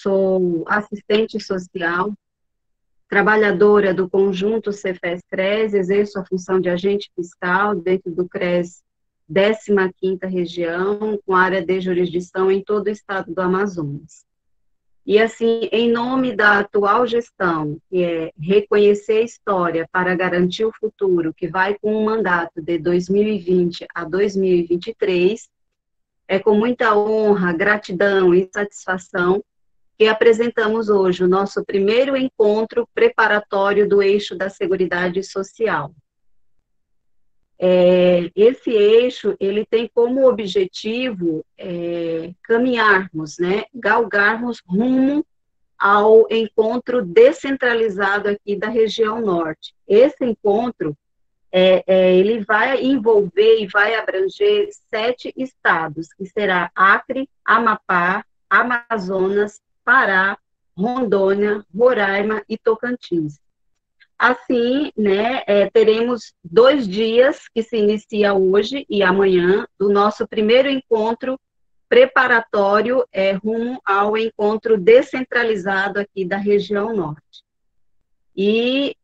sou assistente social, trabalhadora do conjunto Cefes-CRES, exerço a função de agente fiscal dentro do CRES 15ª região, com área de jurisdição em todo o estado do Amazonas. E assim, em nome da atual gestão, que é reconhecer a história para garantir o futuro, que vai com o mandato de 2020 a 2023, é com muita honra, gratidão e satisfação que apresentamos hoje o nosso primeiro encontro preparatório do eixo da Seguridade Social. Esse eixo, ele tem como objetivo caminharmos, né, galgarmos rumo ao encontro descentralizado aqui da região norte. Esse encontro, ele vai envolver e vai abranger 7 estados, que será Acre, Amapá, Amazonas, Pará, Rondônia, Roraima e Tocantins. Assim, né, teremos 2 dias, que se inicia hoje e amanhã, do nosso primeiro encontro preparatório rumo ao encontro descentralizado aqui da região norte. E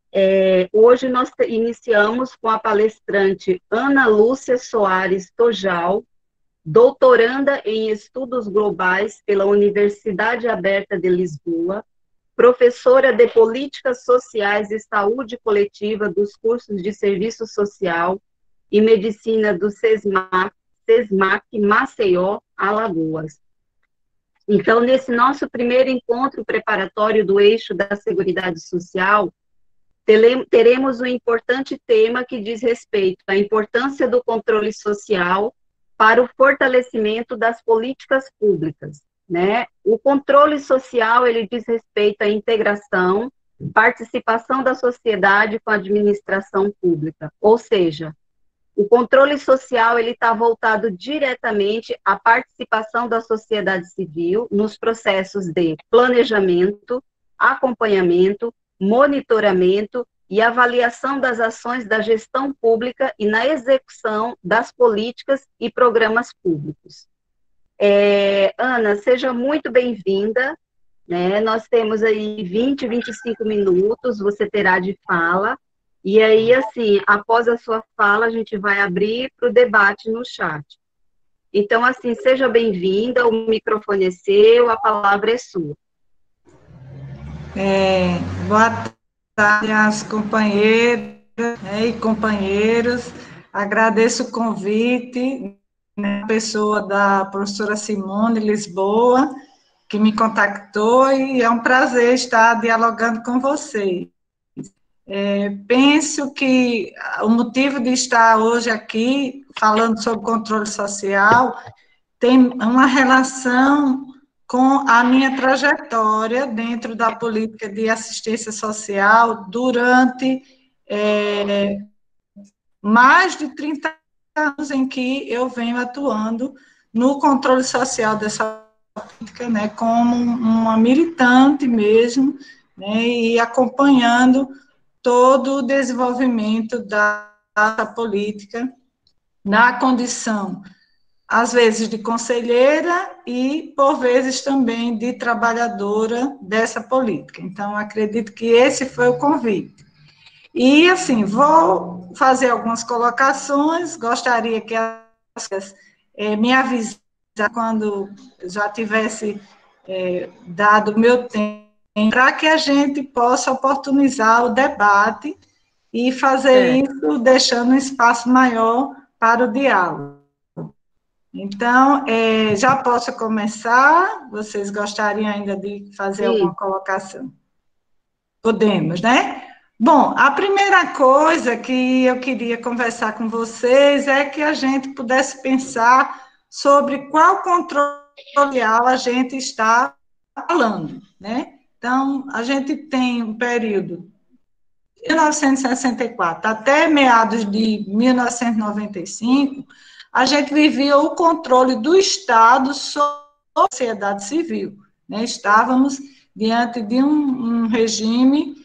hoje nós iniciamos com a palestrante Ana Lúcia Soares Tojal, doutoranda em Estudos Globais pela Universidade Aberta de Lisboa, professora de Políticas Sociais e Saúde Coletiva dos cursos de Serviço Social e Medicina do SESMAC Maceió, Alagoas. Então, nesse nosso primeiro encontro preparatório do eixo da Seguridade Social, teremos um importante tema que diz respeito à importância do controle social para o fortalecimento das políticas públicas, né? O controle social, ele diz respeito à integração, participação da sociedade com a administração pública, ou seja, o controle social, ele está voltado diretamente à participação da sociedade civil nos processos de planejamento, acompanhamento, monitoramento e avaliação das ações da gestão pública e na execução das políticas e programas públicos. Ana, seja muito bem-vinda, né? Nós temos aí 20, 25 minutos, você terá de fala, e aí, assim, após a sua fala, a gente vai abrir para o debate no chat. Então, assim, seja bem-vinda, o microfone é seu, a palavra é sua. Boa tarde às companheiras, e companheiros. Agradeço o convite, né, a pessoa da professora Simone Lisboa, que me contactou, e é um prazer estar dialogando com vocês. Penso que o motivo de estar hoje aqui, falando sobre controle social, tem uma relação com a minha trajetória dentro da política de assistência social durante mais de 30 anos em que eu venho atuando no controle social dessa política, né, como uma militante mesmo, né, e acompanhando todo o desenvolvimento da política na condição, às vezes, de conselheira e, por vezes, também de trabalhadora dessa política. Então, acredito que esse foi o convite. E, assim, vou fazer algumas colocações, gostaria que as me avisassem quando já tivesse dado o meu tempo, para que a gente possa oportunizar o debate e fazer isso deixando um espaço maior para o diálogo. Então, já posso começar? Vocês gostariam ainda de fazer alguma colocação? Podemos, né? Bom, a primeira coisa que eu queria conversar com vocês é que a gente pudesse pensar sobre qual controle social a gente está falando, né? Então, a gente tem um período de 1964 até meados de 1995, a gente vivia o controle do Estado sobre a sociedade civil, né? Estávamos diante de um regime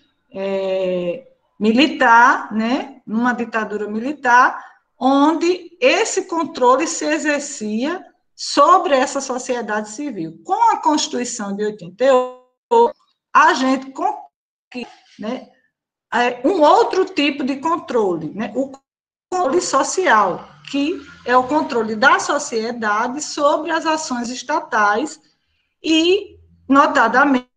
militar, né? Numa ditadura militar, onde esse controle se exercia sobre essa sociedade civil. Com a Constituição de 88, a gente conquista, né, um outro tipo de controle, né, o controle social, que é o controle da sociedade sobre as ações estatais e, notadamente,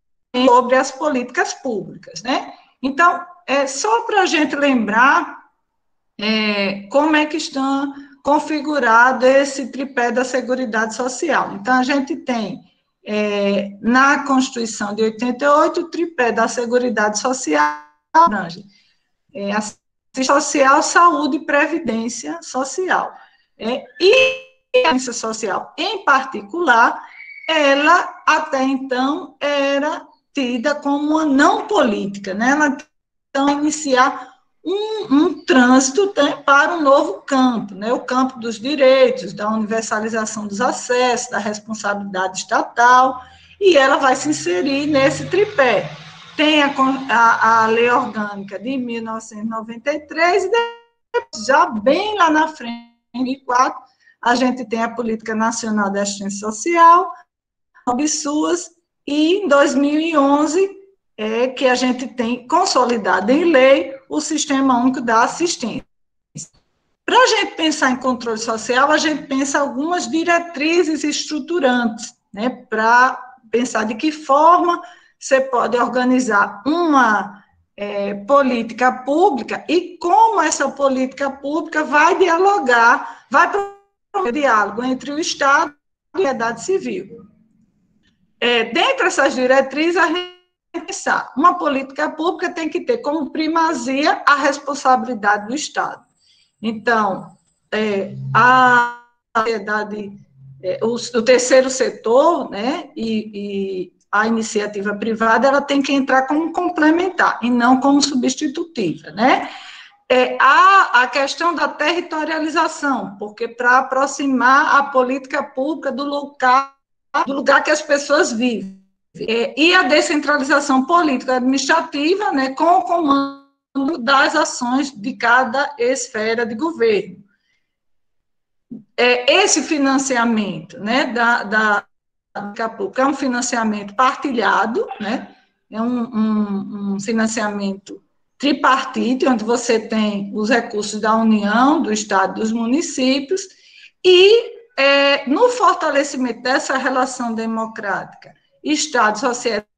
sobre as políticas públicas, né? Então, só para a gente lembrar como é que está configurado esse tripé da Seguridade Social. Então, a gente tem, na Constituição de 88, o tripé da Seguridade Social, abrange assistência social, saúde e previdência social. E a assistência social, em particular, ela, até então, era tida como uma não política, né? Ela, então, iniciar um trânsito, né, para um novo campo, né? O campo dos direitos, da universalização dos acessos, da responsabilidade estatal, e ela vai se inserir nesse tripé. Tem a Lei Orgânica de 1993, e depois, já bem lá na frente, em 2004, a gente tem a Política Nacional de Assistência Social, SUAS, e em 2011, que a gente tem consolidado em lei o Sistema Único da Assistência. Para a gente pensar em controle social, a gente pensa algumas diretrizes estruturantes, né, para pensar de que forma você pode organizar uma política pública e como essa política pública vai dialogar, vai promover diálogo entre o Estado e a sociedade civil. Dentre essas diretrizes, a gente pensar, uma política pública tem que ter como primazia a responsabilidade do Estado. Então, a sociedade, o terceiro setor, né, e a iniciativa privada, ela tem que entrar como complementar e não como substitutiva, né? A questão da territorialização, porque para aproximar a política pública do lugar que as pessoas vivem. E a descentralização política administrativa, né, com o comando das ações de cada esfera de governo. Esse financiamento, né, da pública é um financiamento partilhado, né, é um financiamento tripartite, onde você tem os recursos da União, do Estado, dos municípios, e no fortalecimento dessa relação democrática, Estado, sociedade,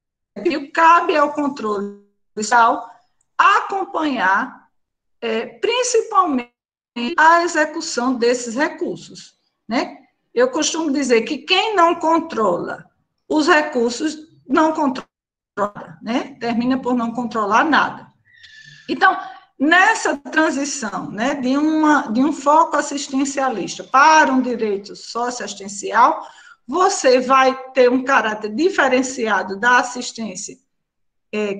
cabe ao controle social acompanhar, principalmente, a execução desses recursos, né? Eu costumo dizer que quem não controla os recursos não controla, né? Termina por não controlar nada. Então, nessa transição, né, de um foco assistencialista para um direito socioassistencial, você vai ter um caráter diferenciado da assistência,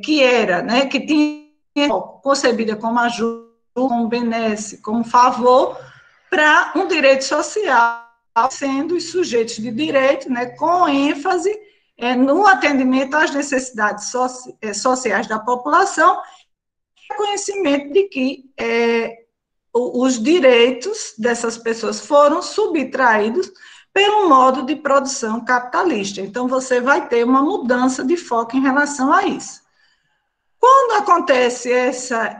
que era, né, que tinha concebida como ajuda, como benesse, como favor, para um direito social, sendo os sujeitos de direito, né, com ênfase no atendimento às necessidades sociais da população, conhecimento de que os direitos dessas pessoas foram subtraídos pelo modo de produção capitalista. Então, você vai ter uma mudança de foco em relação a isso. Quando acontece essa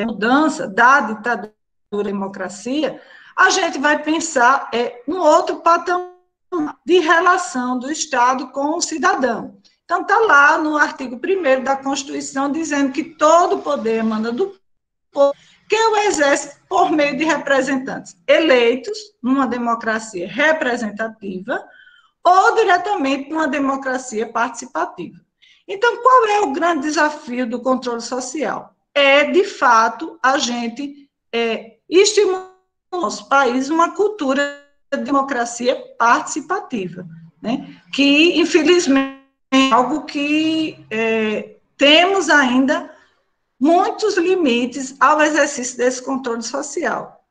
mudança da ditadura à democracia, a gente vai pensar um outro patamar de relação do Estado com o cidadão. Então, está lá no artigo 1º da Constituição, dizendo que todo o poder emana do povo, que o exerce por meio de representantes eleitos, numa democracia representativa, ou diretamente numa democracia participativa. Então, qual é o grande desafio do controle social? De fato, a gente estimular no nosso país uma cultura de democracia participativa, né? Que, infelizmente, é algo que temos ainda muitos limites ao exercício desse controle social.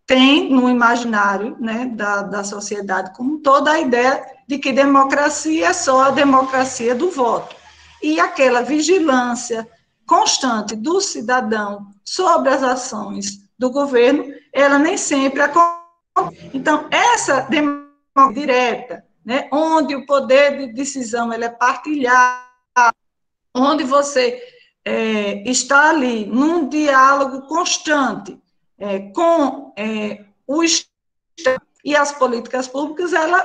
Tem no imaginário, né, da sociedade como toda a ideia de que democracia é só a democracia do voto. E aquela vigilância constante do cidadão sobre as ações do governo ela nem sempre acontece. Então, essa democracia direta, né, onde o poder de decisão ele é partilhado, onde você está ali num diálogo constante com o Estado e as políticas públicas, ela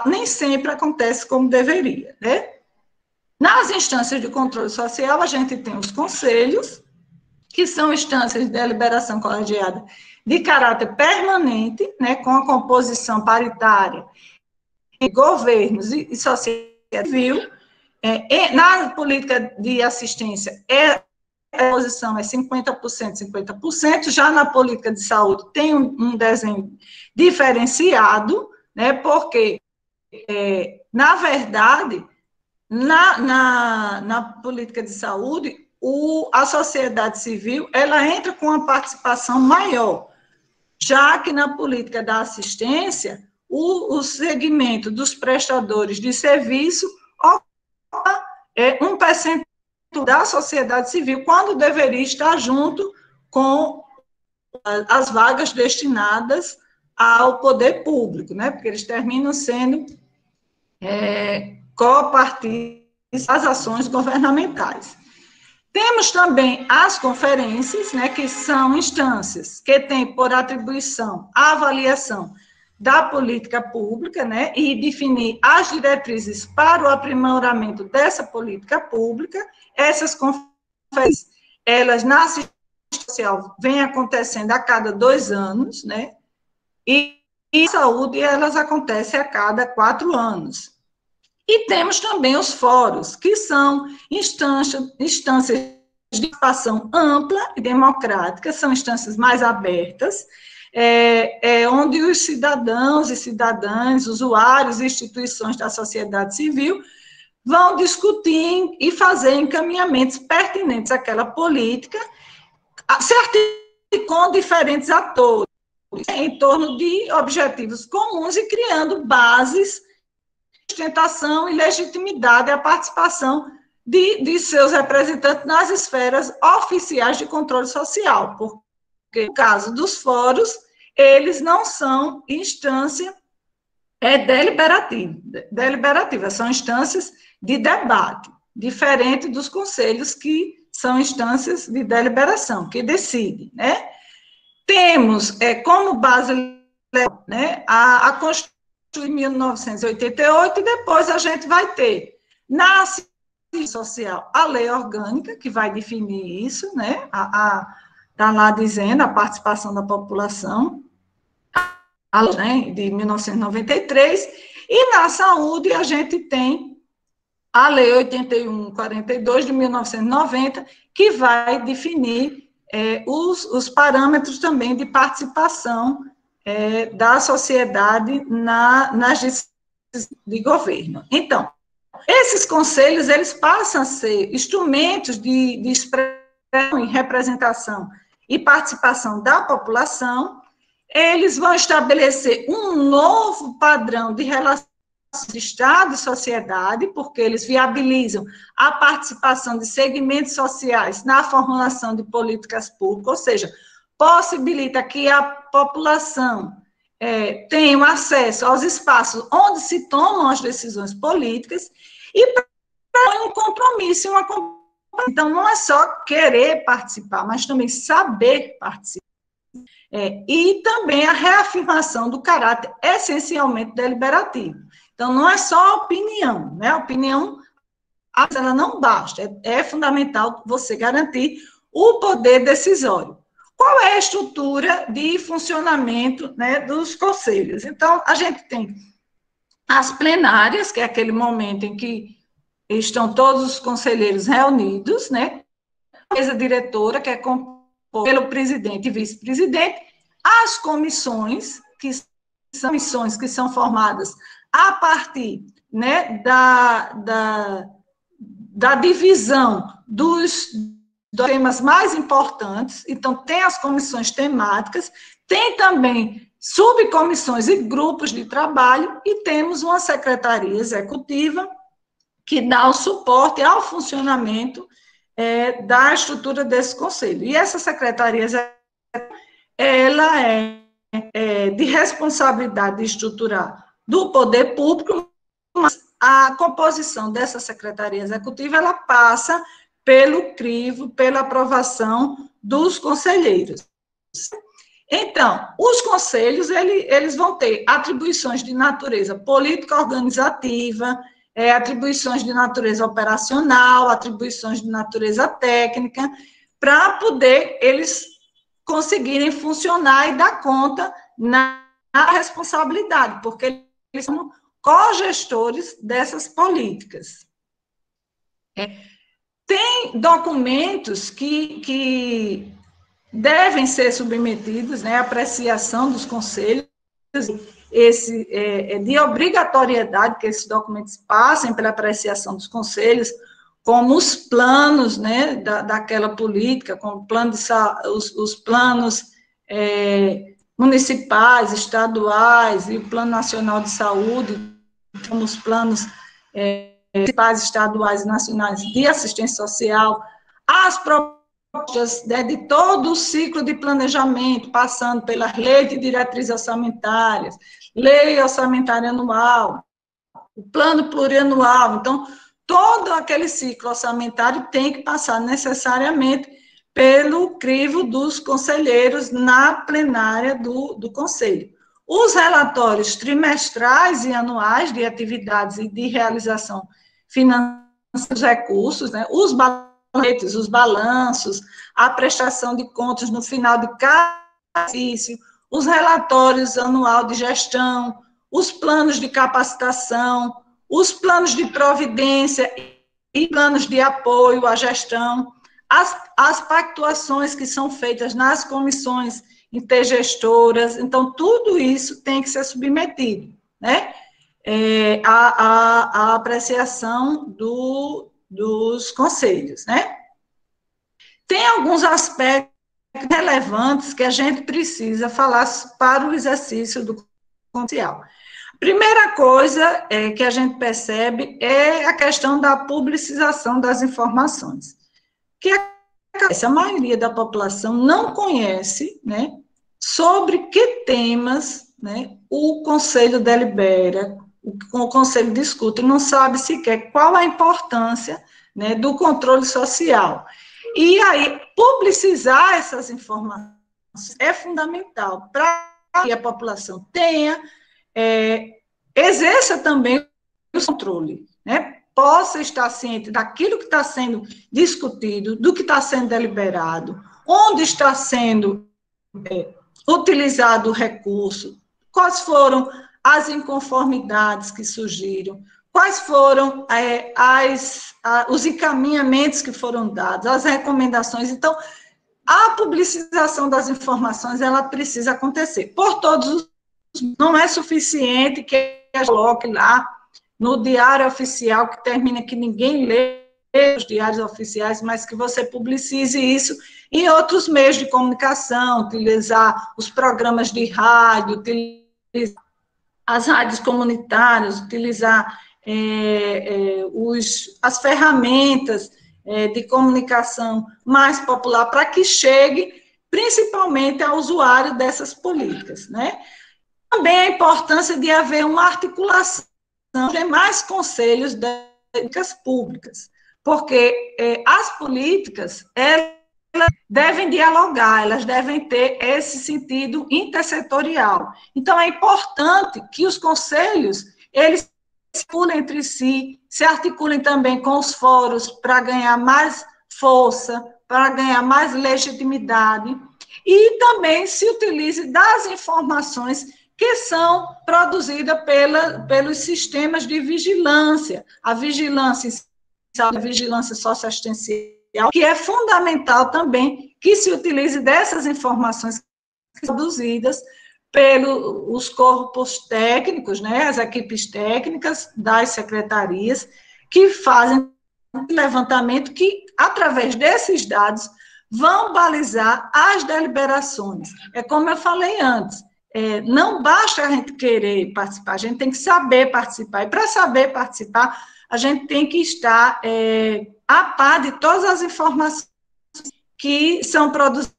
nem sempre acontece como deveria, né? Nas instâncias de controle social, a gente tem os conselhos, que são instâncias de deliberação colegiada de caráter permanente, né, com a composição paritária de governos e sociedade civil. Na política de assistência, a posição é 50%, 50%, já na política de saúde tem um desenho diferenciado, né, porque, na verdade, na política de saúde, a sociedade civil, ela entra com uma participação maior, já que na política da assistência, o segmento dos prestadores de serviço ocupa um percentual da sociedade civil, quando deveria estar junto com as vagas destinadas ao poder público, né? Porque eles terminam sendo copartícipes das ações governamentais. Temos também as conferências, né, que são instâncias que têm por atribuição a avaliação da política pública, né, e definir as diretrizes para o aprimoramento dessa política pública. Essas conferências, elas na assistência social vêm acontecendo a cada 2 anos, né, e saúde, elas acontecem a cada 4 anos. E temos também os fóruns, que são instâncias de participação ampla e democrática, são instâncias mais abertas, onde os cidadãos e cidadãs, usuários e instituições da sociedade civil vão discutir e fazer encaminhamentos pertinentes àquela política, se articulando com diferentes atores, em torno de objetivos comuns e criando bases sustentação e legitimidade à participação de seus representantes nas esferas oficiais de controle social, porque, no caso dos fóruns, eles não são instância deliberativa, são instâncias de debate, diferente dos conselhos, que são instâncias de deliberação, que decidem, né? Temos como base, né, a Constituição de 1988, e depois a gente vai ter, na assistência social, a lei orgânica, que vai definir isso, né, está lá dizendo a participação da população, a lei de 1993, e na saúde a gente tem a lei 8142 de 1990, que vai definir os parâmetros também de participação da sociedade nas decisões de governo. Então, esses conselhos, eles passam a ser instrumentos de expressão e representação e participação da população. Eles vão estabelecer um novo padrão de relação de Estado e sociedade, porque eles viabilizam a participação de segmentos sociais na formulação de políticas públicas, ou seja, possibilita que a população tenha acesso aos espaços onde se tomam as decisões políticas e põe um compromisso, então não é só querer participar, mas também saber participar. E também a reafirmação do caráter essencialmente deliberativo. Então, não é só opinião, né? A opinião, ela não basta, é fundamental você garantir o poder decisório. Qual é a estrutura de funcionamento, né, dos conselhos? Então, a gente tem as plenárias, que é aquele momento em que estão todos os conselheiros reunidos, né? A mesa diretora, que é composta pelo presidente e vice-presidente, as comissões, que são comissões que são formadas a partir, né, da divisão dos temas mais importantes. Então, tem as comissões temáticas, tem também subcomissões e grupos de trabalho, e temos uma secretaria executiva que dá o suporte ao funcionamento da estrutura desse conselho. E essa secretaria executiva, ela é de responsabilidade estrutural do poder público, mas a composição dessa Secretaria Executiva, ela passa pelo crivo, pela aprovação dos conselheiros. Então, os conselhos, eles vão ter atribuições de natureza política organizativa, atribuições de natureza operacional, atribuições de natureza técnica, para poder eles conseguirem funcionar e dar conta na responsabilidade, porque eles são cogestores dessas políticas. Tem documentos que devem ser submetidos, né, à apreciação dos conselhos, de obrigatoriedade que esses documentos passem pela apreciação dos conselhos, como os planos, né, daquela política, como os planos municipais, estaduais e o Plano Nacional de Saúde, como os planos municipais, estaduais e nacionais de assistência social, as propostas, né, de todo o ciclo de planejamento, passando pela lei de diretrizes orçamentárias, lei orçamentária anual, o plano plurianual. Então, todo aquele ciclo orçamentário tem que passar necessariamente pelo crivo dos conselheiros na plenária do Conselho. Os relatórios trimestrais e anuais de atividades e de realização financeira dos recursos, né, os balanços, a prestação de contas no final de cada exercício, os relatórios anual de gestão, os planos de capacitação, os planos de providência e planos de apoio à gestão, as pactuações que são feitas nas comissões intergestoras. Então, tudo isso tem que ser submetido, né, à apreciação dos conselhos, né. Tem alguns aspectos relevantes que a gente precisa falar para o exercício do social. Primeira coisa que a gente percebe é a questão da publicização das informações, que a maioria da população não conhece, né, sobre que temas, né, o Conselho delibera, o Conselho discute, não sabe sequer qual a importância, né, do controle social. E aí, publicizar essas informações é fundamental para que a população tenha, exerça também o controle, né? Possa estar ciente daquilo que está sendo discutido, do que está sendo deliberado, onde está sendo utilizado o recurso, quais foram as inconformidades que surgiram, quais foram os encaminhamentos que foram dados, as recomendações. Então, a publicização das informações, ela precisa acontecer por todos os. Não é suficiente que a gente coloque lá no diário oficial, que termina que ninguém lê os diários oficiais, mas que você publicize isso em outros meios de comunicação, utilizar os programas de rádio, utilizar as rádios comunitárias, utilizar as ferramentas de comunicação mais popular para que chegue principalmente ao usuário dessas políticas, né? Também a importância de haver uma articulação de mais conselhos de políticas públicas, porque as políticas, elas devem dialogar, elas devem ter esse sentido intersetorial. Então, é importante que os conselhos, eles se articulem entre si, se articulem também com os fóruns para ganhar mais força, para ganhar mais legitimidade, e também se utilize das informações que são produzidas pelos sistemas de vigilância, a vigilância socioassistencial, que é fundamental também que se utilize dessas informações produzidas pelos corpos técnicos, né, as equipes técnicas das secretarias, que fazem levantamento que, através desses dados, vão balizar as deliberações. É como eu falei antes, não basta a gente querer participar, a gente tem que saber participar. E para saber participar, a gente tem que estar a par de todas as informações que são produzidas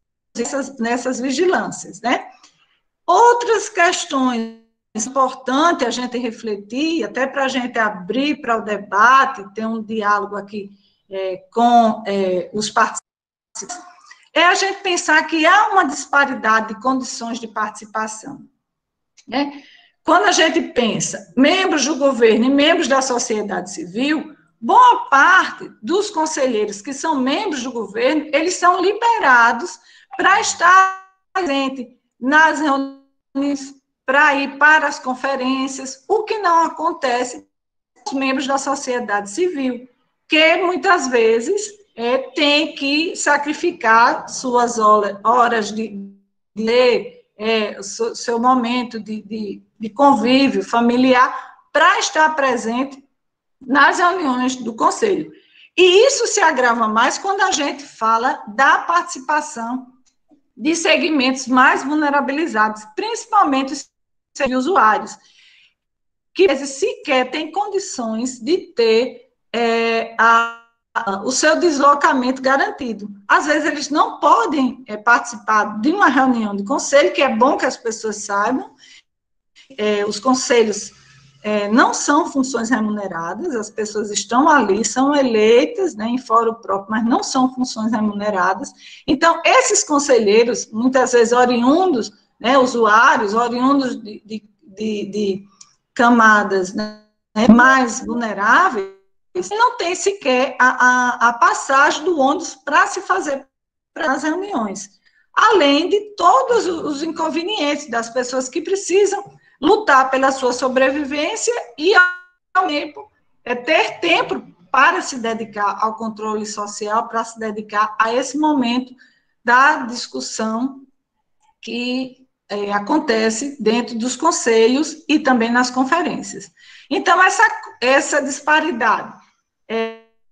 nessas vigilâncias, né? Outras questões importantes a gente refletir, até para a gente abrir para o debate, ter um diálogo aqui com os participantes, é a gente pensar que há uma disparidade de condições de participação, né? Quando a gente pensa membros do governo e membros da sociedade civil, boa parte dos conselheiros que são membros do governo, eles são liberados para estar presente nas reuniões, para ir para as conferências, o que não acontece com os membros da sociedade civil, que muitas vezes tem que sacrificar suas horas de seu momento de convívio familiar para estar presente nas reuniões do Conselho. E isso se agrava mais quando a gente fala da participação de segmentos mais vulnerabilizados, principalmente os usuários, que às vezes sequer têm condições de ter o seu deslocamento garantido. Às vezes, eles não podem participar de uma reunião de conselho, que é bom que as pessoas saibam. Os conselhos não são funções remuneradas, as pessoas estão ali, são eleitas, né, em fórum próprio, mas não são funções remuneradas. Então, esses conselheiros, muitas vezes oriundos, né, usuários, oriundos de camadas, né, mais vulneráveis, não tem sequer a passagem do ônibus para se fazer para as reuniões, além de todos os inconvenientes das pessoas que precisam lutar pela sua sobrevivência e, ao tempo, ter tempo para se dedicar ao controle social, para se dedicar a esse momento da discussão que acontece dentro dos conselhos e também nas conferências. Então, essa disparidade,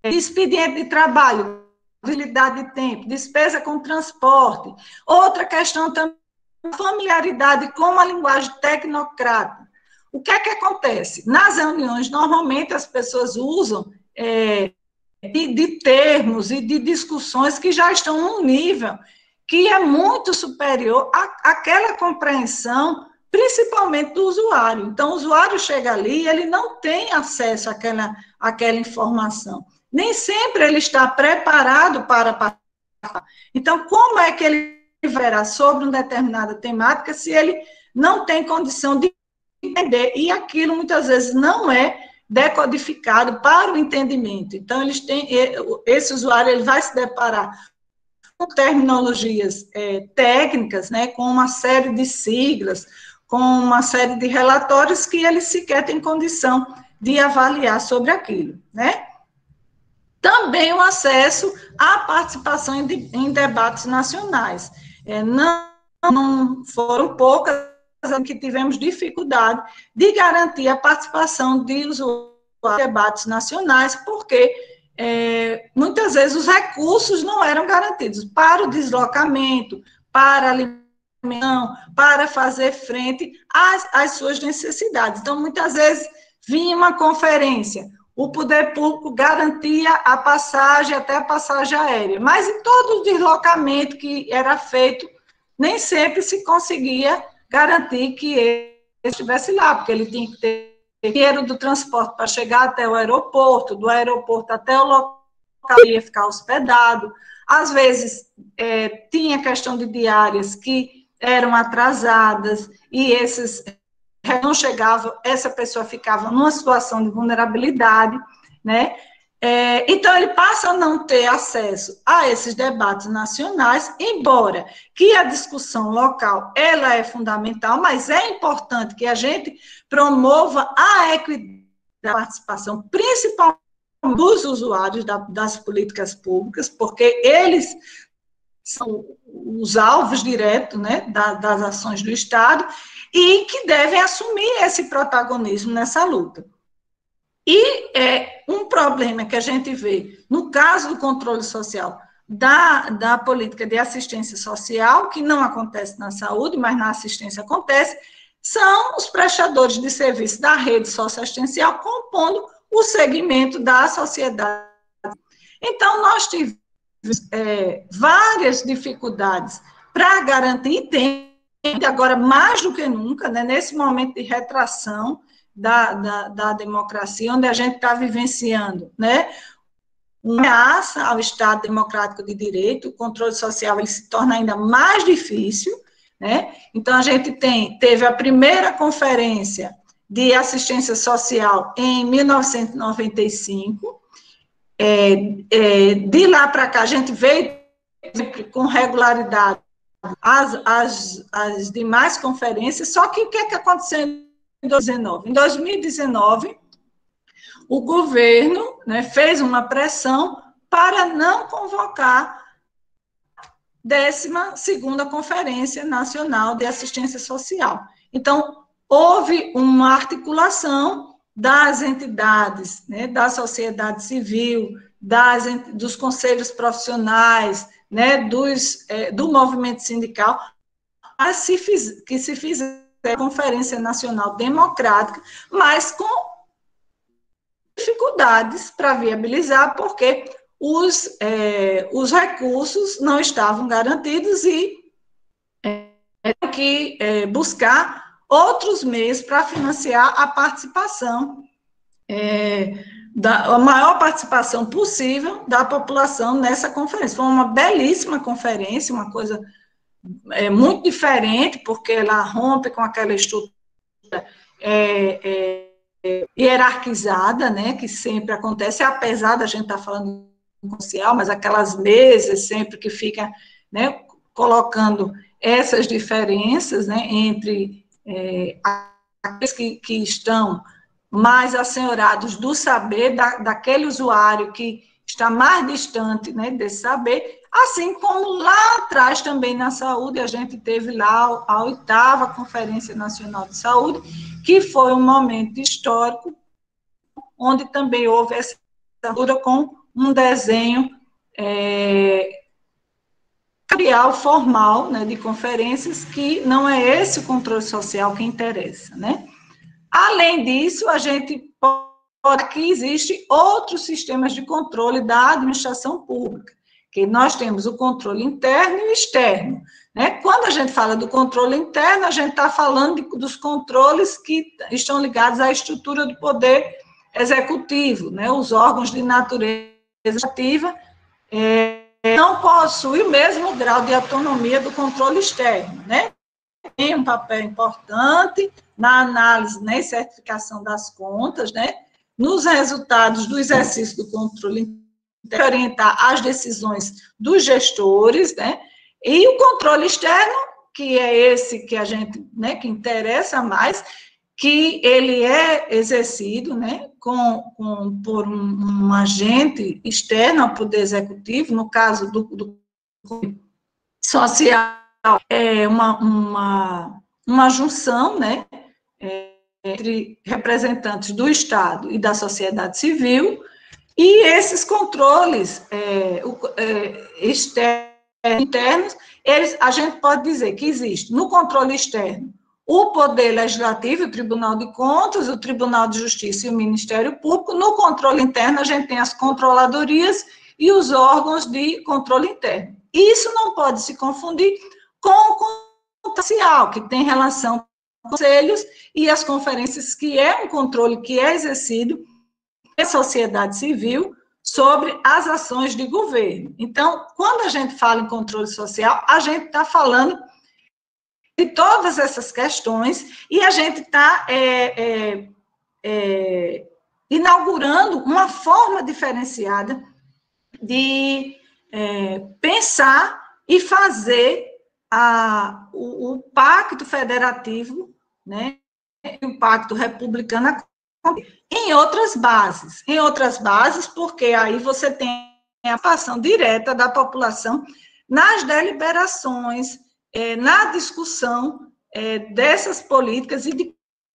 expediente de trabalho, visibilidade de tempo, despesa com transporte, outra questão também, familiaridade com a linguagem tecnocrata. O que é que acontece? Nas reuniões, normalmente as pessoas usam de termos e de discussões que já estão num nível que é muito superior àquela compreensão, principalmente do usuário. Então, o usuário chega ali e ele não tem acesso àquela informação. Nem sempre ele está preparado para participar. Então, como é que ele verá sobre uma determinada temática se ele não tem condição de entender? E aquilo, muitas vezes, não é decodificado para o entendimento. Então, esse usuário ele vai se deparar com terminologias técnicas, né, com uma série de siglas, com uma série de relatórios que ele sequer tem condição de avaliar sobre aquilo, né? Também o acesso à participação em debates nacionais. Não foram poucas em que tivemos dificuldade de garantir a participação de usuários em debates nacionais, porque muitas vezes os recursos não eram garantidos para o deslocamento, para a alimentação, para fazer frente às suas necessidades. Então, muitas vezes, vinha uma conferência, o poder público garantia a passagem, até a passagem aérea, mas em todo o deslocamento que era feito, nem sempre se conseguia garantir que ele estivesse lá, porque ele tinha que ter dinheiro do transporte para chegar até o aeroporto, do aeroporto até o local que ia ficar hospedado. Às vezes, tinha questão de diárias que eram atrasadas, e esses não chegavam, essa pessoa ficava numa situação de vulnerabilidade, né? Então, ele passa a não ter acesso a esses debates nacionais, embora que a discussão local, ela é fundamental, mas é importante que a gente promova a equidade da participação, principalmente dos usuários das políticas públicas, porque eles são os alvos diretos, né, das ações do Estado, e que devem assumir esse protagonismo nessa luta. E um problema que a gente vê, no caso do controle social, da política de assistência social, que não acontece na saúde, mas na assistência acontece, são os prestadores de serviço da rede socioassistencial compondo o segmento da sociedade. Então, nós tivemos várias dificuldades para garantir, tem agora mais do que nunca, né, nesse momento de retração da democracia, onde a gente está vivenciando, né, uma ameaça ao Estado democrático de direito, o controle social ele se torna ainda mais difícil, né? Então, a gente teve a primeira conferência de assistência social em 1995, de lá para cá, a gente veio com regularidade as demais conferências, só que o que aconteceu em 2019? Em 2019, o governo, né, fez uma pressão para não convocar a 12ª Conferência Nacional de Assistência Social. Então, houve uma articulação das entidades, né, da sociedade civil, dos conselhos profissionais, né, do movimento sindical, que se fizesse a Conferência Nacional Democrática, mas com dificuldades para viabilizar, porque os recursos não estavam garantidos e tem que buscar outros meios para financiar a participação, a maior participação possível da população nessa conferência. Foi uma belíssima conferência, uma coisa muito diferente, porque ela rompe com aquela estrutura hierarquizada, né, que sempre acontece, apesar da gente estar falando social, mas aquelas mesas sempre que ficam, né, colocando essas diferenças, né, entre aqueles que estão mais assenhorados do saber, daquele usuário que está mais distante, né, desse saber, assim como lá atrás também na saúde, a gente teve lá a 8ª Conferência Nacional de Saúde, que foi um momento histórico, onde também houve essa abertura com um desenho material formal, né, de conferências, que não é esse o controle social que interessa, né? Além disso, a gente pode que existem outros sistemas de controle da administração pública, que nós temos o controle interno e o externo, né? Quando a gente fala do controle interno, a gente está falando dos controles que estão ligados à estrutura do poder executivo, né? Os órgãos de natureza executiva não possuem o mesmo grau de autonomia do controle externo, né? Tem um papel importante na análise, né, e certificação das contas, né, nos resultados do exercício do controle interno, orientar as decisões dos gestores, né, e o controle externo, que é esse que a gente, né, que interessa mais, que ele é exercido, né, por um agente externo ao poder executivo, no caso do social, é uma junção, né, entre representantes do Estado e da sociedade civil, e esses controles internos, a gente pode dizer que existe no controle externo o Poder Legislativo, o Tribunal de Contas, o Tribunal de Justiça e o Ministério Público. No controle interno, a gente tem as controladorias e os órgãos de controle interno. Isso não pode se confundir com o controle social, que tem relação com os conselhos e as conferências, que é um controle que é exercido pela sociedade civil sobre as ações de governo. Então, quando a gente fala em controle social, a gente está falando de todas essas questões e a gente está inaugurando uma forma diferenciada de pensar e fazer o pacto federativo, né, o pacto republicano em outras bases, porque aí você tem a participação direta da população nas deliberações, na discussão dessas políticas e de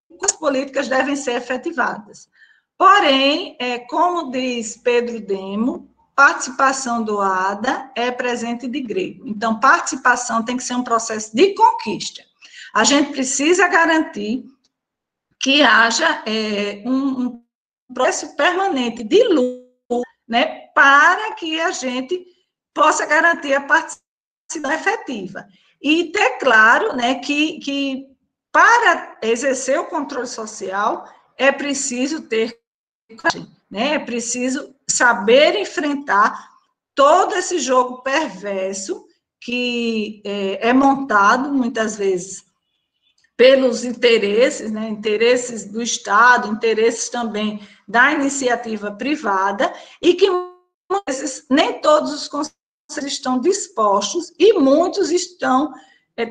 como as políticas devem ser efetivadas. Porém, como diz Pedro Demo, participação doada é presente de grego. Então, participação tem que ser um processo de conquista. A gente precisa garantir que haja um processo permanente de luta, né, para que a gente possa garantir a participação efetiva. e ter claro, né, que para exercer o controle social é preciso ter coragem, né, é preciso saber enfrentar todo esse jogo perverso que é montado, muitas vezes, pelos interesses, né, interesses do Estado, interesses também da iniciativa privada, e que muitas vezes nem todos os conselheiros estão dispostos, e muitos estão,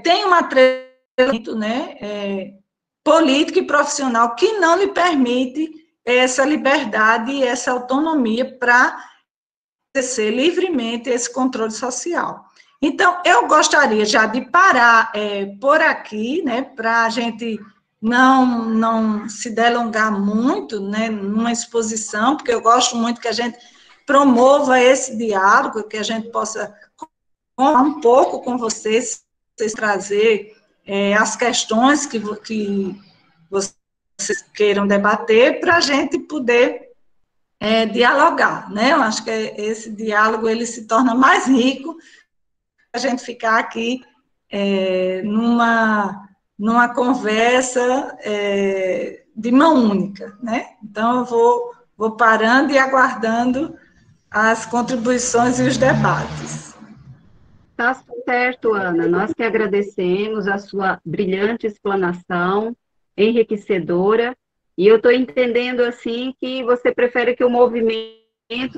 têm um atrellamento, né, político e profissional que não lhe permite essa liberdade e essa autonomia para exercer livremente esse controle social. Então, eu gostaria já de parar por aqui, né, para a gente não se delongar muito, né, numa exposição, porque eu gosto muito que a gente promova esse diálogo, que a gente possa conversar um pouco com vocês trazer as questões que vocês queiram debater, para a gente poder dialogar, né? Eu acho que esse diálogo ele se torna mais rico a gente ficar aqui numa conversa de mão única, né? Então, eu vou parando e aguardando as contribuições e os debates. Tá certo, Ana. Nós que agradecemos a sua brilhante explanação, enriquecedora, e eu estou entendendo, assim, que você prefere que o movimento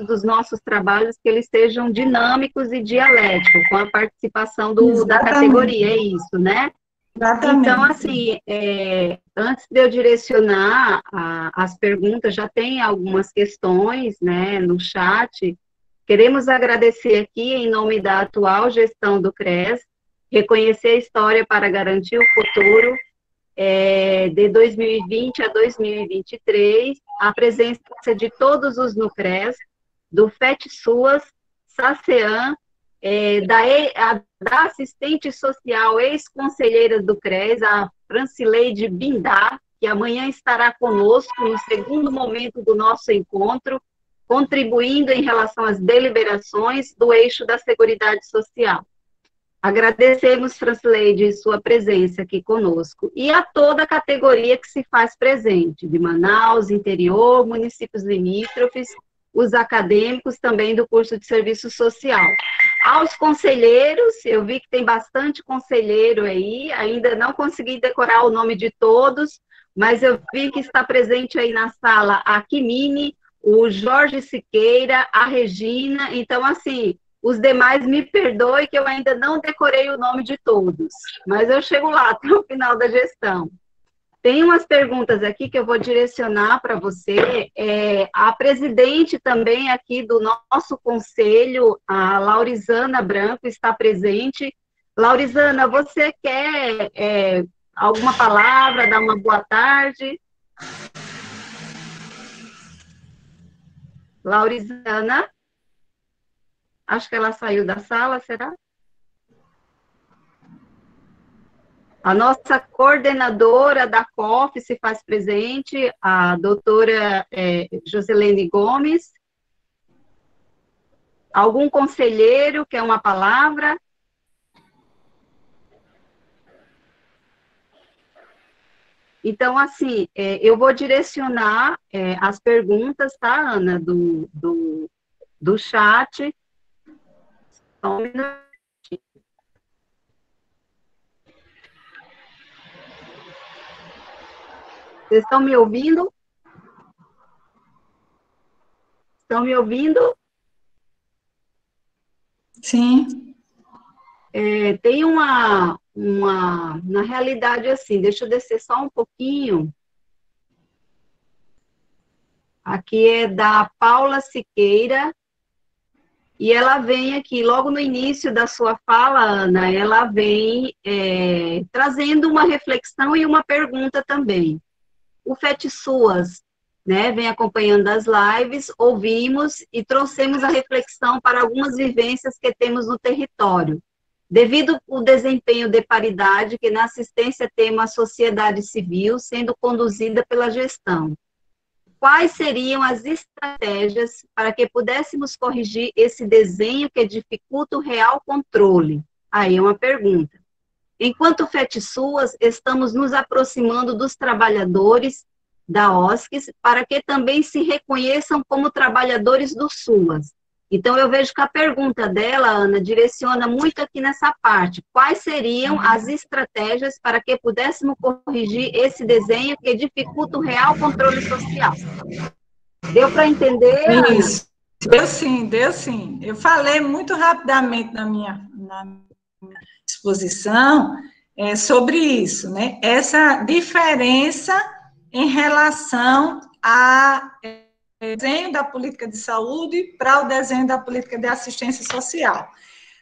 dos nossos trabalhos, que eles sejam dinâmicos e dialéticos, com a participação da categoria, é isso, né? Exatamente. Então, assim, antes de eu direcionar as perguntas, já tem algumas questões, né, no chat. Queremos agradecer aqui, em nome da atual gestão do CRES, reconhecer a história para garantir o futuro de 2020 a 2023, a presença de todos os NUCRES, do FET-SUAS, SACEAN, da assistente social, ex-conselheira do CRES, a Francileide Bindá, que amanhã estará conosco no segundo momento do nosso encontro, contribuindo em relação às deliberações do eixo da Seguridade Social. Agradecemos, Francileide, sua presença aqui conosco, e a toda a categoria que se faz presente, de Manaus, interior, municípios limítrofes, os acadêmicos também do curso de serviço social. Aos conselheiros, eu vi que tem bastante conselheiro aí, ainda não consegui decorar o nome de todos, mas eu vi que está presente aí na sala a Kimine, o Jorge Siqueira, a Regina, então, assim, os demais me perdoem que eu ainda não decorei o nome de todos, mas eu chego lá até o final da gestão. Tem umas perguntas aqui que eu vou direcionar para você. A presidente também aqui do nosso conselho, a Laurizana Branco, está presente. Laurizana, você quer alguma palavra, dar uma boa tarde? Laurizana? Acho que ela saiu da sala, será? A nossa coordenadora da COF se faz presente, a doutora Joselene Gomes. Algum conselheiro quer uma palavra? Então, assim, eu vou direcionar as perguntas, tá, Ana, do chat. Só um minuto. Vocês estão me ouvindo? Estão me ouvindo? Sim. Tem na realidade, assim, deixa eu descer só um pouquinho. Aqui é da Paula Siqueira, e ela vem aqui, logo no início da sua fala, Ana, ela vem trazendo uma reflexão e uma pergunta também. O FET-SUAS, né, vem acompanhando as lives, ouvimos e trouxemos a reflexão para algumas vivências que temos no território. Devido ao desempenho de paridade que na assistência tem uma sociedade civil sendo conduzida pela gestão. Quais seriam as estratégias para que pudéssemos corrigir esse desenho que dificulta o real controle? Aí é uma pergunta. Enquanto FETSUAS, estamos nos aproximando dos trabalhadores da OSCs para que também se reconheçam como trabalhadores do SUAS. Então, eu vejo que a pergunta dela, Ana, direciona muito aqui nessa parte. Quais seriam as estratégias para que pudéssemos corrigir esse desenho que dificulta o real controle social? Deu para entender, Ana? Isso. Deu sim, deu sim. Eu falei muito rapidamente na minha exposição sobre isso, né? Essa diferença em relação ao desenho da política de saúde para o desenho da política de assistência social.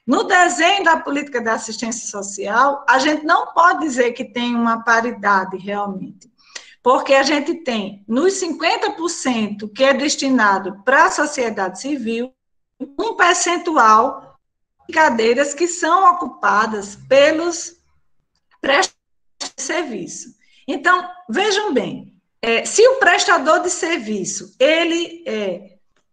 No desenho da política de assistência social, a gente não pode dizer que tem uma paridade realmente, porque a gente tem, nos 50% que é destinado para a sociedade civil, um percentual de cadeiras que são ocupadas pelos prestadores de serviço. Então, vejam bem, se o prestador de serviço, ele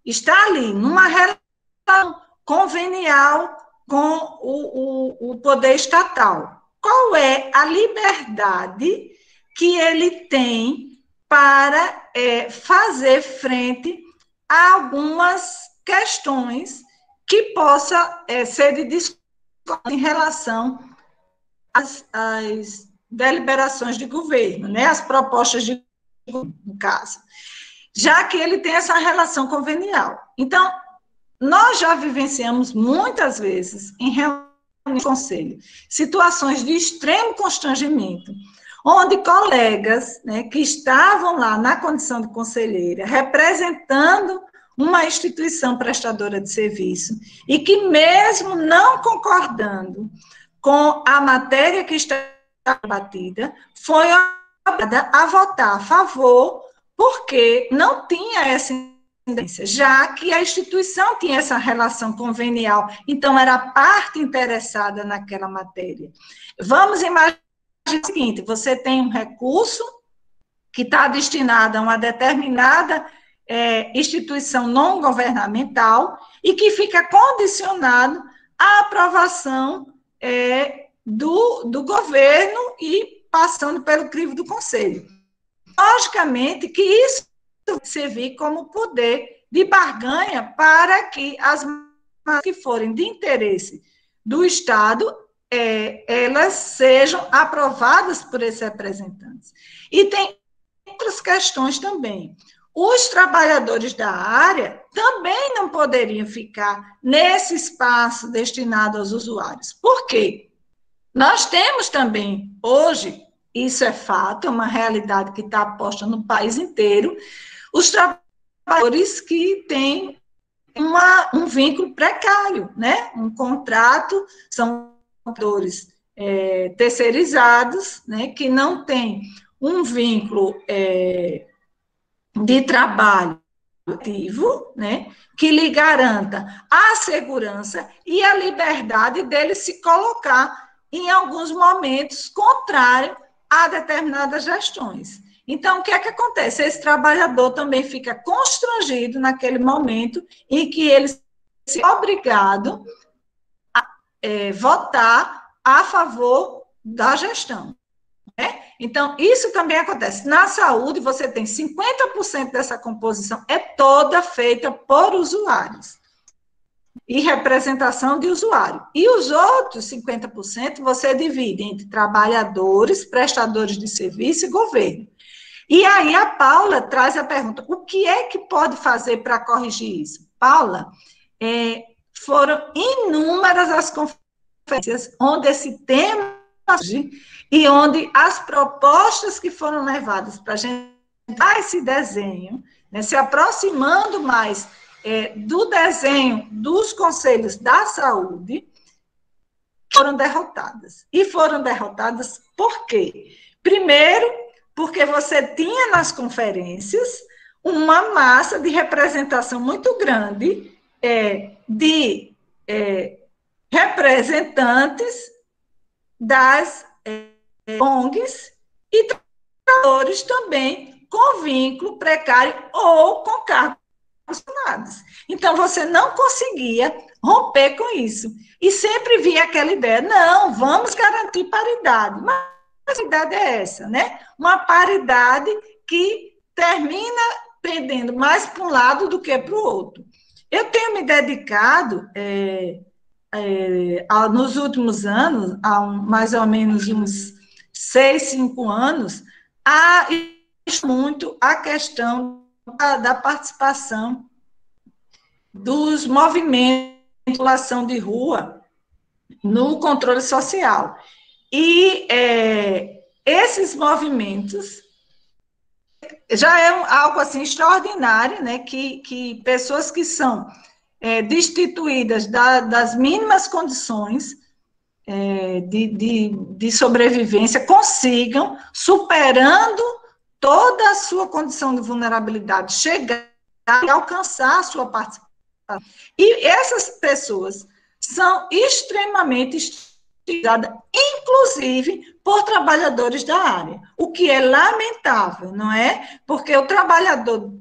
está ali numa relação convenial com o poder estatal, qual é a liberdade que ele tem para fazer frente a algumas questões que possa ser de discussão em relação às deliberações de governo, né, as propostas de governo, no caso, já que ele tem essa relação convenial. Então, nós já vivenciamos muitas vezes, em reuniões de conselho, situações de extremo constrangimento, onde colegas, né, que estavam lá na condição de conselheira, representando uma instituição prestadora de serviço, e que mesmo não concordando com a matéria que está debatida, foi obrigada a votar a favor, porque não tinha essa independência, já que a instituição tinha essa relação convenial, então era a parte interessada naquela matéria. Vamos imaginar o seguinte: você tem um recurso que está destinado a uma determinada instituição não governamental e que fica condicionado à aprovação do governo e passando pelo crivo do conselho. Logicamente que isso vai servir como poder de barganha para que as que forem de interesse do Estado, elas sejam aprovadas por esses representantes. E tem outras questões também. Os trabalhadores da área também não poderiam ficar nesse espaço destinado aos usuários. Por quê? Nós temos também, hoje, isso é fato, é uma realidade que está posta no país inteiro, os trabalhadores que têm um vínculo precário, né? Um contrato, são trabalhadores terceirizados, né? Que não têm um vínculo de trabalho ativo, né? Que lhe garanta a segurança e a liberdade dele se colocar em alguns momentos contrário a determinadas gestões. Então, o que é que acontece? Esse trabalhador também fica constrangido naquele momento em que ele se é obrigado a votar a favor da gestão. Né? Então, isso também acontece. Na saúde, você tem 50% dessa composição, é toda feita por usuários e representação de usuário. E os outros 50% você divide entre trabalhadores, prestadores de serviço e governo. E aí a Paula traz a pergunta: o que é que pode fazer para corrigir isso? Paula, foram inúmeras as conferências onde esse tema e onde as propostas que foram levadas para a gente dar esse desenho, né, se aproximando mais do desenho dos conselhos da saúde, foram derrotadas. E foram derrotadas por quê? Primeiro, porque você tinha nas conferências uma massa de representação muito grande de representantes das ONGs e trabalhadores também com vínculo precário ou com cargo ar-condicionados. Então, você não conseguia romper com isso. E sempre via aquela ideia, não, vamos garantir paridade. Mas a paridade é essa, né? Uma paridade que termina pendendo mais para um lado do que para o outro. Eu tenho me dedicado, nos últimos anos, mais ou menos uns 6, 5 anos, a muito a questão da participação dos movimentos de população de rua no controle social. E esses movimentos já é algo assim extraordinário, né? Que pessoas que são destituídas das mínimas condições de sobrevivência consigam, superando toda a sua condição de vulnerabilidade, chegar e alcançar a sua participação. E essas pessoas são extremamente estigmatizadas, inclusive por trabalhadores da área, o que é lamentável, não é? Porque o trabalhador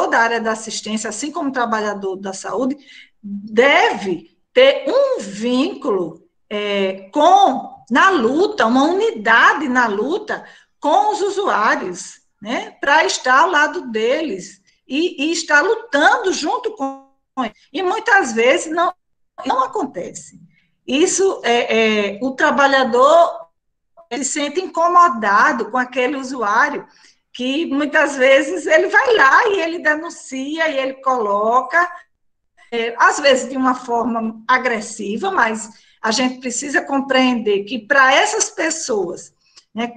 da área da assistência, assim como o trabalhador da saúde, deve ter um vínculo na luta, uma unidade na luta com os usuários, né? Para estar ao lado deles e estar lutando junto com eles. E muitas vezes não acontece. Isso, o trabalhador se sente incomodado com aquele usuário que muitas vezes ele vai lá e ele denuncia e ele coloca, às vezes de uma forma agressiva, mas a gente precisa compreender que para essas pessoas, né,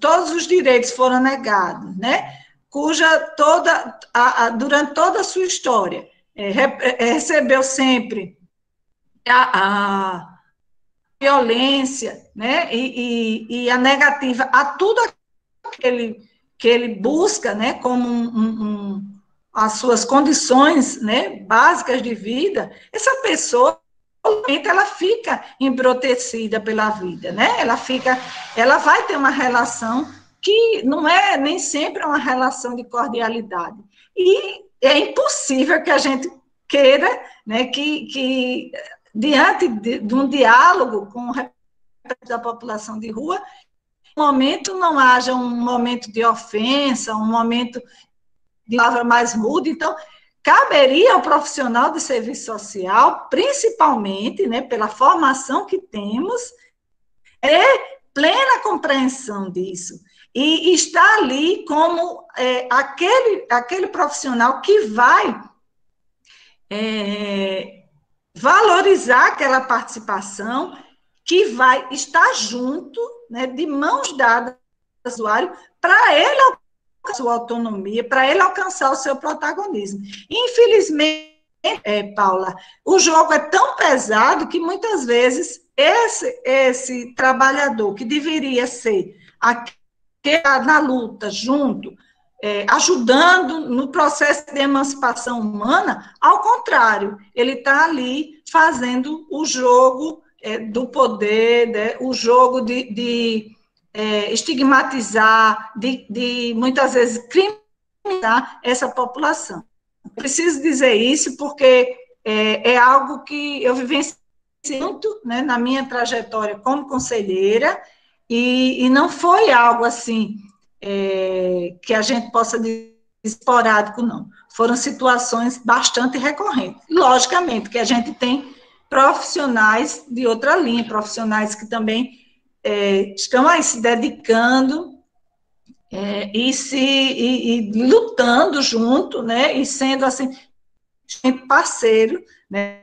todos os direitos foram negados, né, durante toda a sua história, recebeu sempre a violência, né, e a negativa a tudo que ele busca, né, como as suas condições, né, básicas de vida, essa pessoa ela fica embrutecida pela vida, né? Ela vai ter uma relação que não é nem sempre uma relação de cordialidade. E é impossível que a gente queira, né, que diante de um diálogo com a população de rua, no momento não haja um momento de ofensa, um momento de palavra mais muda. Então, caberia ao profissional de serviço social, principalmente, né, pela formação que temos, plena compreensão disso. E estar ali como aquele profissional que vai valorizar aquela participação, que vai estar junto, né, de mãos dadas ao usuário, para ele alcançar a sua autonomia, para ele alcançar o seu protagonismo. Infelizmente, Paula, o jogo é tão pesado que muitas vezes esse trabalhador que deveria ser na luta junto, ajudando no processo de emancipação humana, ao contrário, ele está ali fazendo o jogo do poder, né, o jogo de estigmatizar, de muitas vezes criminalizar essa população. Eu preciso dizer isso porque é algo que eu vivenciei muito, né, na minha trajetória como conselheira, e não foi algo assim que a gente possa dizer esporádico, não. Foram situações bastante recorrentes. Logicamente que a gente tem profissionais de outra linha, profissionais que também estão aí se dedicando e lutando junto, né, e sendo assim parceiro, né,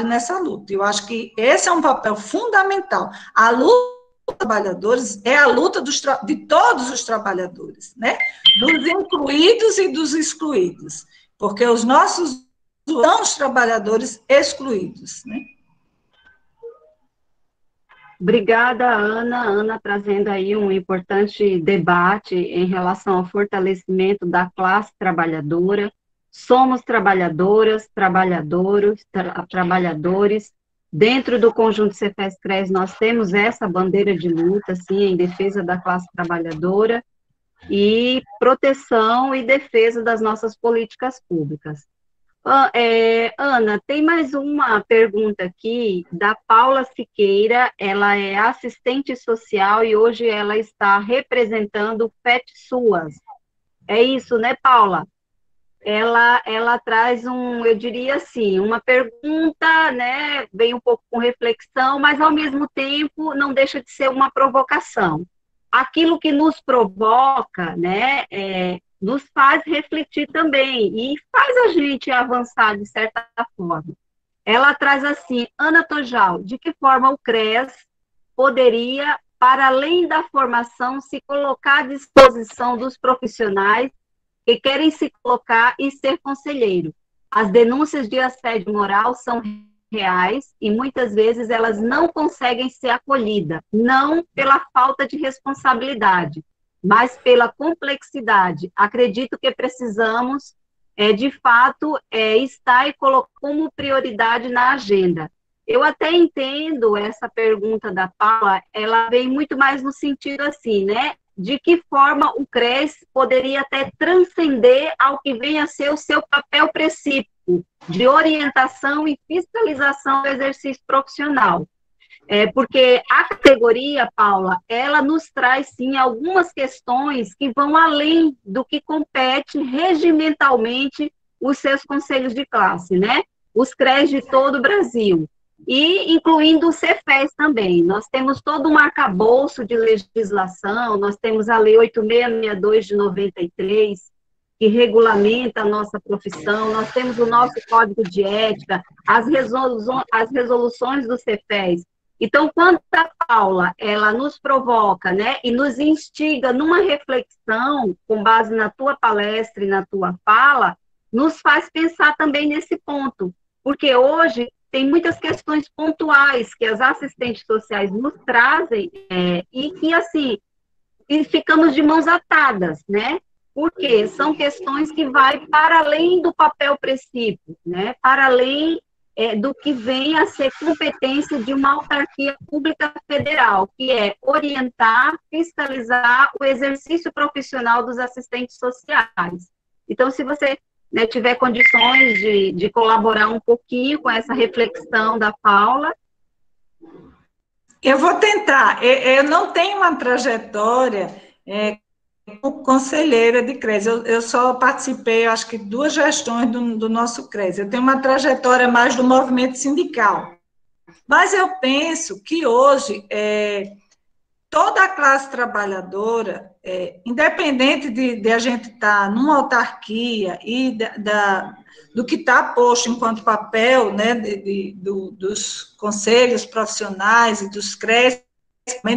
nessa luta. Eu acho que esse é um papel fundamental. A luta dos trabalhadores é a luta de todos os trabalhadores, né, dos incluídos e dos excluídos, porque os nossos são os trabalhadores excluídos, né? Obrigada, Ana. Ana trazendo aí um importante debate em relação ao fortalecimento da classe trabalhadora. Somos trabalhadoras, trabalhadores. Dentro do conjunto Cefes-CRES, nós temos essa bandeira de luta, sim, em defesa da classe trabalhadora. e proteção e defesa das nossas políticas públicas. Ana, tem mais uma pergunta aqui da Paula Siqueira, ela é assistente social e hoje ela está representando o FET SUAS. É isso, né, Paula? Ela traz eu diria assim, uma pergunta, né, vem um pouco com reflexão, mas ao mesmo tempo não deixa de ser uma provocação. Aquilo que nos provoca, né, nos faz refletir também e faz a gente avançar de certa forma. Ela traz assim, Ana Tojal, de que forma o CRES poderia, para além da formação, se colocar à disposição dos profissionais que querem se colocar e ser conselheiro. As denúncias de assédio moral são reais e muitas vezes elas não conseguem ser acolhidas, não pela falta de responsabilidade, mas pela complexidade. Acredito que precisamos, de fato, estar e colocar como prioridade na agenda. Eu até entendo essa pergunta da Paula, ela vem muito mais no sentido assim, né? De que forma o CRES poderia até transcender ao que vem a ser o seu papel precípico de orientação e fiscalização do exercício profissional. Porque a categoria, Paula, ela nos traz, sim, algumas questões que vão além do que compete regimentalmente os seus conselhos de classe, né? Os CREs de todo o Brasil. E incluindo o Cefes também. Nós temos todo um arcabouço de legislação, nós temos a Lei 8662 de 93, que regulamenta a nossa profissão, nós temos o nosso Código de Ética, as resoluções do Cefes. Então, quando a Paula, ela nos provoca, né, e nos instiga numa reflexão, com base na tua palestra e na tua fala, nos faz pensar também nesse ponto, porque hoje tem muitas questões pontuais que as assistentes sociais nos trazem e que, assim, ficamos de mãos atadas, né? Porque são questões que vai para além do papel precípio, né? Para além do que vem a ser competência de uma autarquia pública federal, que é orientar, fiscalizar o exercício profissional dos assistentes sociais. Então, se você, né, tiver condições de colaborar um pouquinho com essa reflexão da Paula. Eu vou tentar. Eu não tenho uma trajetória como conselheira de CRES. Eu só participei, acho que, 2 gestões do nosso CRES. Eu tenho uma trajetória mais do movimento sindical. Mas eu penso que hoje toda a classe trabalhadora, independente de a gente estar numa autarquia e do que está posto enquanto papel, né, dos conselhos profissionais e dos CRES,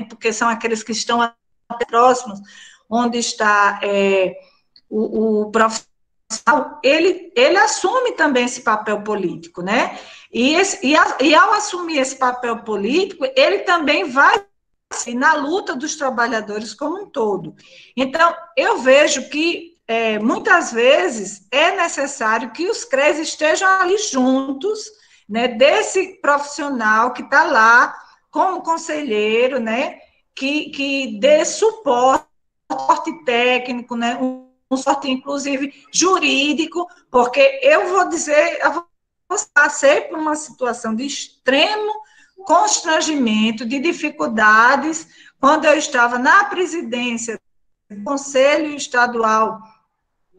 porque são aqueles que estão próximos, onde está o profissional, ele assume também esse papel político, né? E ao assumir esse papel político, ele também vai na luta dos trabalhadores como um todo. Então, eu vejo que, muitas vezes, é necessário que os CREs estejam ali juntos, né, desse profissional que está lá como conselheiro, né, que dê suporte técnico, né, um suporte, inclusive, jurídico, porque eu vou dizer, eu passei por uma situação de extremo constrangimento, de dificuldades, quando eu estava na presidência do Conselho Estadual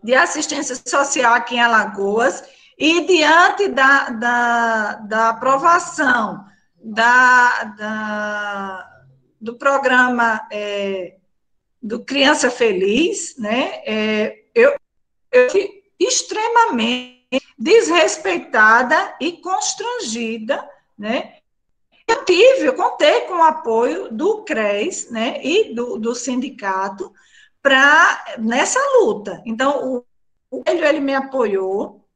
de Assistência Social aqui em Alagoas, e diante da aprovação do programa do Criança Feliz, né, eu fui extremamente desrespeitada e constrangida, né. Eu contei com o apoio do CRES, né, e do sindicato nessa luta. Então, ele me apoiou,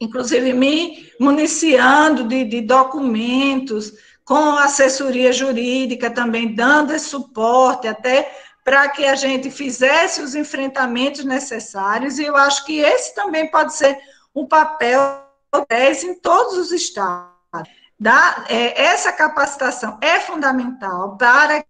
inclusive me municiando de documentos, com assessoria jurídica também, dando esse suporte até para que a gente fizesse os enfrentamentos necessários, e eu acho que esse também pode ser um papel do CRES em todos os estados. Essa capacitação é fundamental para que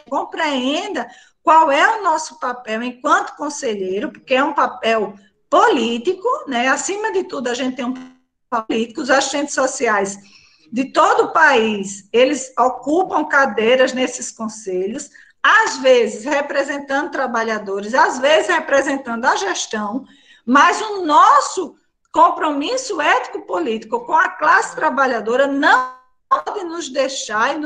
compreenda qual é o nosso papel enquanto conselheiro, porque é um papel político, né? Acima de tudo, a gente tem um papel político, os assistentes sociais de todo o país, eles ocupam cadeiras nesses conselhos, às vezes representando trabalhadores, às vezes representando a gestão, mas o nosso compromisso ético-político com a classe trabalhadora não pode nos deixar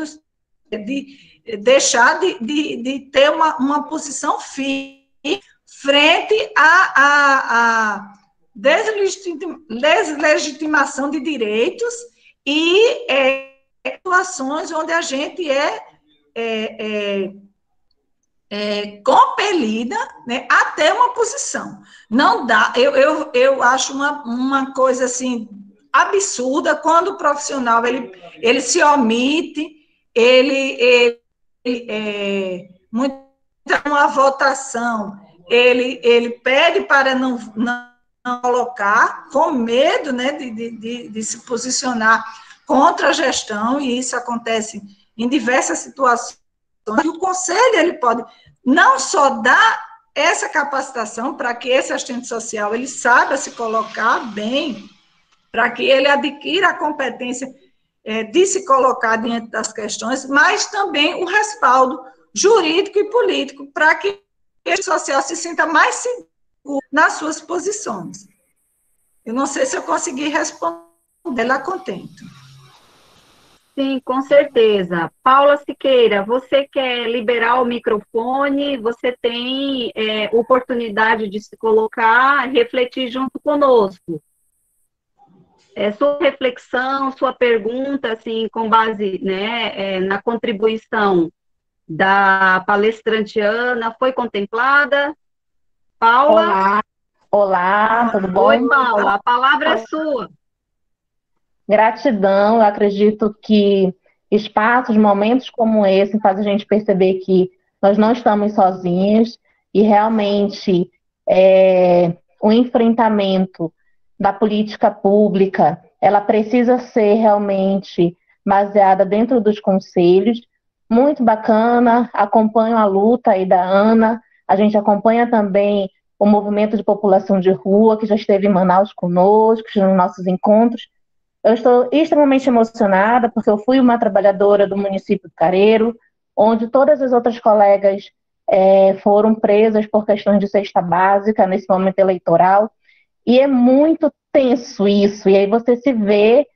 de ter uma posição firme frente à deslegitimação de direitos e situações onde a gente é compelida, né, a ter uma posição. Não dá, eu acho uma coisa assim absurda quando o profissional ele se omite, muito uma votação, ele pede para não colocar, com medo, né, de se posicionar contra a gestão, e isso acontece em diversas situações. E o conselho, ele pode não só dar essa capacitação para que esse assistente social ele saiba se colocar bem, para que ele adquira a competência de se colocar diante das questões, mas também o respaldo jurídico e político para que esse social se sinta mais seguro nas suas posições. Eu não sei se eu consegui responder lá contento. Sim, com certeza. Paula Siqueira, você quer liberar o microfone, você tem oportunidade de se colocar, refletir junto conosco. Sua reflexão, sua pergunta, assim, com base, né, na contribuição da palestrante Ana, foi contemplada? Paula? Olá, olá, tudo bom? Oi, Paula, a palavra é sua. Gratidão, eu acredito que espaços, momentos como esse fazem a gente perceber que nós não estamos sozinhos e realmente o enfrentamento da política pública, ela precisa ser realmente baseada dentro dos conselhos. Muito bacana, acompanho a luta aí da Ana, a gente acompanha também o movimento de população de rua, que já esteve em Manaus conosco, nos nossos encontros. Eu estou extremamente emocionada, porque eu fui uma trabalhadora do município de Careiro, onde todas as outras colegas foram presas por questões de cesta básica nesse momento eleitoral, e é muito tenso isso, e aí você se vê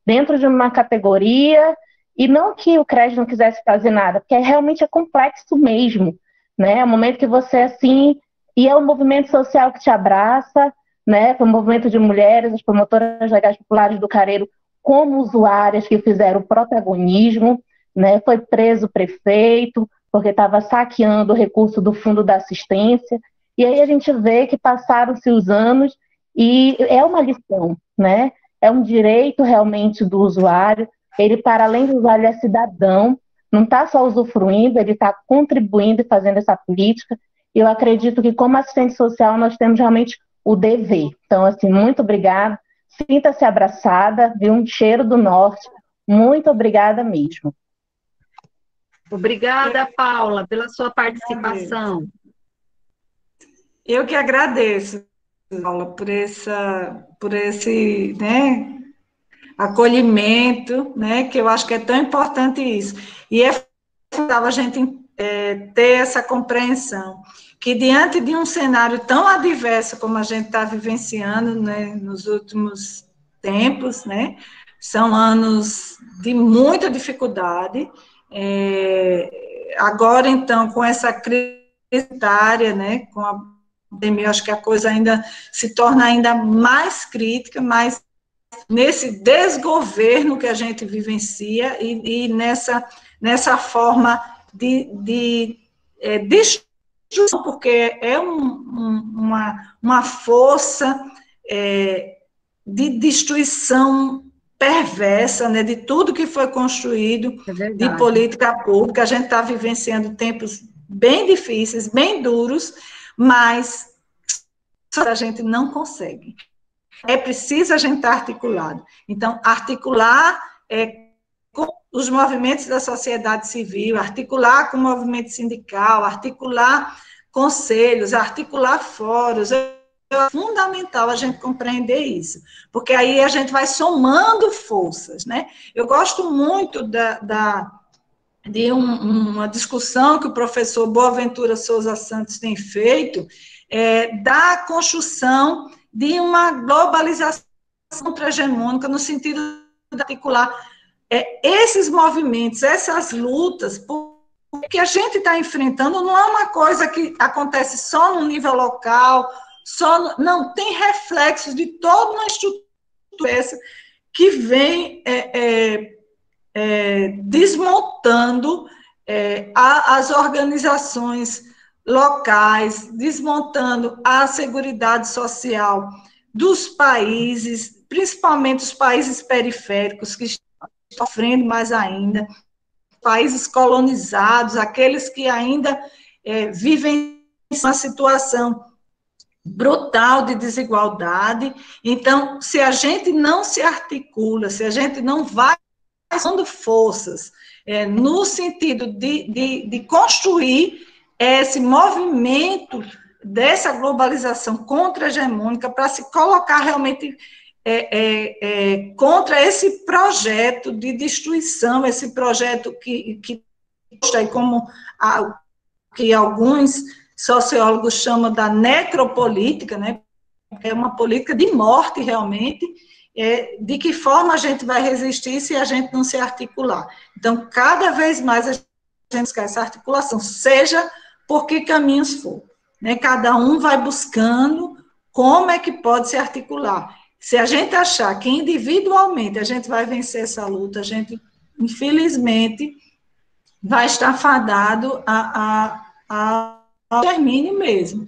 dentro de uma categoria, e não que o CRES não quisesse fazer nada, porque realmente é complexo mesmo, né? É um momento que você, assim, e é um movimento social que te abraça, né? Foi um movimento de mulheres, as promotoras legais populares do Careiro, como usuárias que fizeram protagonismo, né? Foi preso o prefeito, porque estava saqueando o recurso do Fundo da Assistência, e aí a gente vê que passaram-se os anos, e é uma lição, né? É um direito realmente do usuário, ele, para além de usuário, ele é cidadão, não está só usufruindo, ele está contribuindo e fazendo essa política, e eu acredito que, como assistente social, nós temos realmente o dever. Então, assim, muito obrigada, sinta-se abraçada, viu, um cheiro do norte, muito obrigada mesmo. Obrigada, Paula, pela sua participação. Eu que agradeço, Paula, por esse, né, acolhimento, né, que eu acho que é tão importante isso. E é fundamental a gente ter essa compreensão, que diante de um cenário tão adverso como a gente está vivenciando, né, nos últimos tempos, né, são anos de muita dificuldade, agora, então, com essa crise sanitária, né, com a pandemia, acho que a coisa ainda se torna ainda mais crítica, mas nesse desgoverno que a gente vivencia e nessa forma de destruição, porque é uma força de destruição perversa, né, de tudo que foi construído de política pública. A gente está vivenciando tempos bem difíceis, bem duros, mas a gente não consegue. É preciso a gente estar articulado. Então, articular com os movimentos da sociedade civil, articular com o movimento sindical, articular conselhos, articular fóruns. É fundamental a gente compreender isso, porque aí a gente vai somando forças, né? Eu gosto muito de uma discussão que o professor Boaventura Souza Santos tem feito, da construção de uma globalização contra-hegemônica, no sentido de articular esses movimentos, essas lutas, porque a gente está enfrentando não é uma coisa que acontece só no nível local, não, tem reflexos de toda uma estrutura que vem desmontando as organizações locais, desmontando a seguridade social dos países, principalmente os países periféricos, que estão sofrendo mais ainda, países colonizados, aqueles que ainda vivem uma situação brutal de desigualdade. Então, se a gente não se articula, se a gente não vai dando forças no sentido de construir esse movimento dessa globalização contra-hegemônica para se colocar realmente contra esse projeto de destruição, esse projeto que como que alguns sociólogos chamam da necropolítica, né? É uma política de morte, realmente. De que forma a gente vai resistir se a gente não se articular? Então, cada vez mais a gente quer essa articulação, seja por que caminhos for, né? Cada um vai buscando como é que pode se articular. Se a gente achar que individualmente a gente vai vencer essa luta, a gente, infelizmente, vai estar fadado ao termínio mesmo.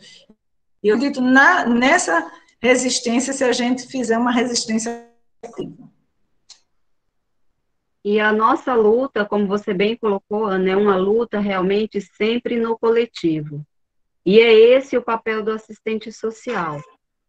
Eu acredito nessa resistência, se a gente fizer uma resistência ativa. E a nossa luta, como você bem colocou, Ana, é uma luta realmente sempre no coletivo. E é esse o papel do assistente social.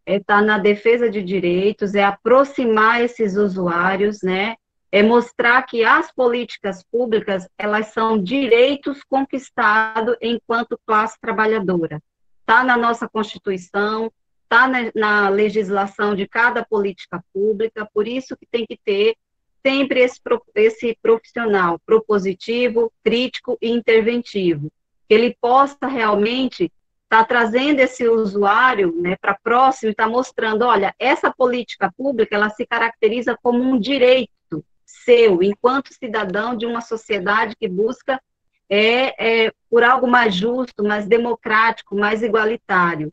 É estar na defesa de direitos, é aproximar esses usuários, né? É mostrar que as políticas públicas, elas são direitos conquistados enquanto classe trabalhadora. Está na nossa Constituição, está na legislação de cada política pública, por isso que tem que ter sempre esse profissional propositivo, crítico e interventivo, que ele possa realmente estar trazendo esse usuário, né, para próximo e estar mostrando, olha, essa política pública, ela se caracteriza como um direito seu, enquanto cidadão de uma sociedade que busca por algo mais justo, mais democrático, mais igualitário.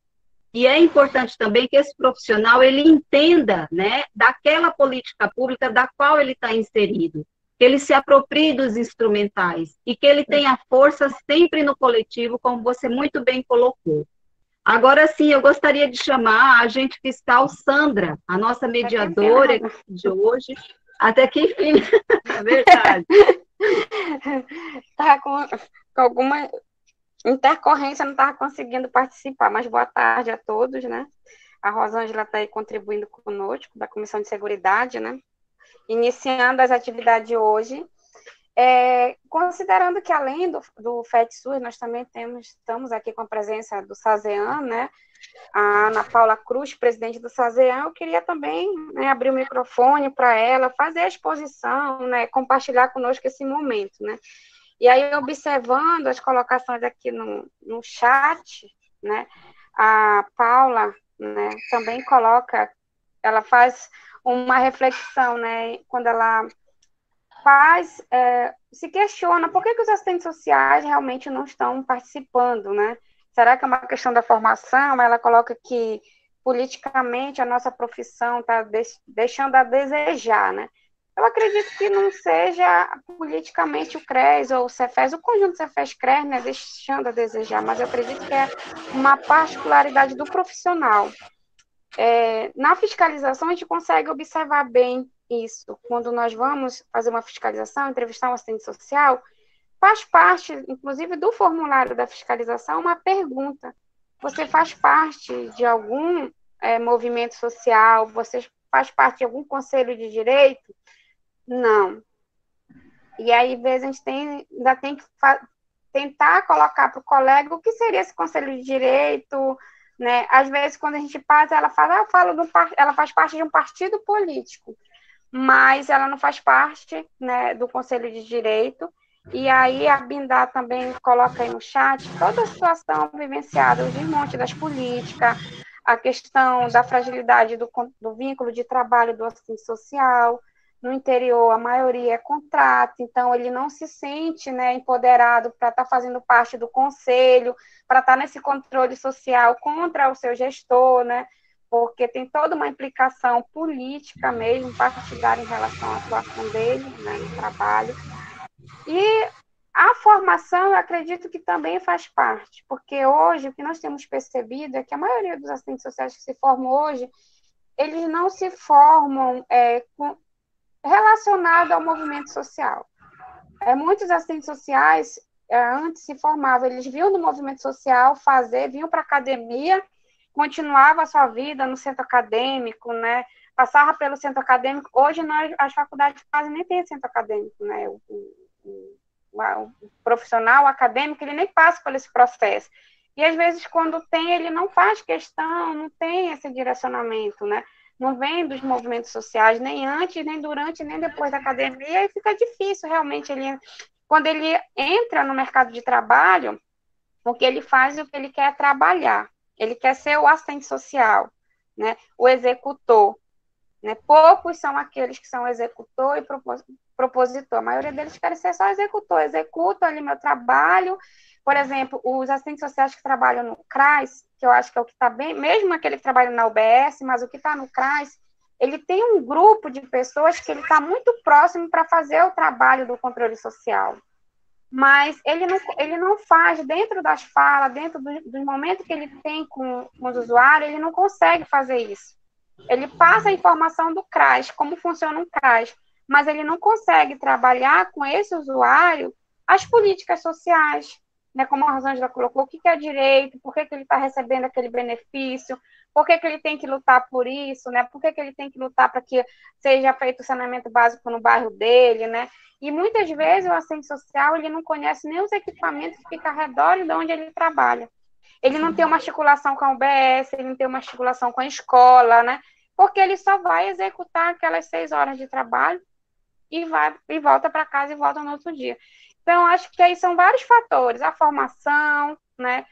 E é importante também que esse profissional, ele entenda, né, daquela política pública da qual ele está inserido, que ele se aproprie dos instrumentais e que ele tenha força sempre no coletivo, como você muito bem colocou. Agora sim, eu gostaria de chamar a agente fiscal Sandra, a nossa mediadora de hoje, até que enfim, é verdade. Está com alguma intercorrência, não estava conseguindo participar, mas boa tarde a todos, né? A Rosângela está aí contribuindo conosco, da Comissão de Seguridade, né? Iniciando as atividades de hoje, considerando que além do FETSUS, nós também estamos aqui com a presença do SASEAN, né? A Ana Paula Cruz, presidente do SASEAN, eu queria também, né, abrir o microfone para ela, fazer a exposição, né, compartilhar conosco esse momento, né? E aí, observando as colocações aqui no chat, né, a Paula, né, também ela faz uma reflexão, né, quando ela se questiona por que os assistentes sociais realmente não estão participando, né? Será que é uma questão da formação? Ela coloca que, politicamente, a nossa profissão está deixando a desejar, né? Eu acredito que não seja politicamente o CRES ou o Cefes, o conjunto Cefes-CRES, né, deixando a desejar, mas eu acredito que é uma particularidade do profissional. Na fiscalização, a gente consegue observar bem isso. Quando nós vamos fazer uma fiscalização, entrevistar um assistente social, faz parte, inclusive, do formulário da fiscalização, uma pergunta. Você faz parte de algum movimento social? Você faz parte de algum conselho de direito? Não. E aí, às vezes, a gente ainda tem que tentar colocar para o colega o que seria esse conselho de direito, né? Às vezes, quando a gente passa, ela fala, ela faz parte de um partido político, mas ela não faz parte, né, do conselho de direito. E aí a Bindá também coloca aí no chat toda a situação vivenciada, o desmonte das políticas, a questão da fragilidade do vínculo de trabalho do assistente social. No interior, a maioria é contrato, então ele não se sente, né, empoderado para estar fazendo parte do conselho, para estar nesse controle social contra o seu gestor, né, porque tem toda uma implicação política mesmo, partidária em relação à atuação dele, né, no trabalho. E a formação, eu acredito que também faz parte, porque hoje o que nós temos percebido é que a maioria dos assistentes sociais que se formam hoje, eles não se formam relacionado ao movimento social. Muitos assistentes sociais, antes se formavam, eles vinham do movimento social vinham para a academia, continuava a sua vida no centro acadêmico, né? Passava pelo centro acadêmico. Hoje, as faculdades quase nem têm centro acadêmico, né? O profissional acadêmico, ele nem passa por esse processo. E, às vezes, quando tem, ele não faz questão, não tem esse direcionamento, né? Não vem dos movimentos sociais, nem antes, nem durante, nem depois da academia, e fica difícil, realmente, quando ele entra no mercado de trabalho, porque ele faz o que ele quer trabalhar, ele quer ser o assistente social, né? O executor, né? Poucos são aqueles que são executor e propositor, a maioria deles querem ser só executor, executo ali meu trabalho. Por exemplo, os assistentes sociais que trabalham no CRAS, que eu acho que é o que está bem, mesmo aquele que trabalha na UBS, mas o que está no CRAS, ele tem um grupo de pessoas que ele está muito próximo para fazer o trabalho do controle social. Mas ele não faz, dentro das falas, dentro do momento que ele tem com os usuários, ele não consegue fazer isso. Ele passa a informação do CRAS, como funciona um CRAS, mas ele não consegue trabalhar com esse usuário as políticas sociais, né, como a Rosângela colocou, o que é direito, por que ele está recebendo aquele benefício, por que ele tem que lutar por isso, né, por que ele tem que lutar para que seja feito o saneamento básico no bairro dele, né, e muitas vezes o assistente social, ele não conhece nem os equipamentos que ficam ao redor de onde ele trabalha. Ele não tem uma articulação com a UBS, ele não tem uma articulação com a escola, né, porque ele só vai executar aquelas 6 horas de trabalho e volta para casa e volta no outro dia. Então, acho que aí são vários fatores, a formação, né,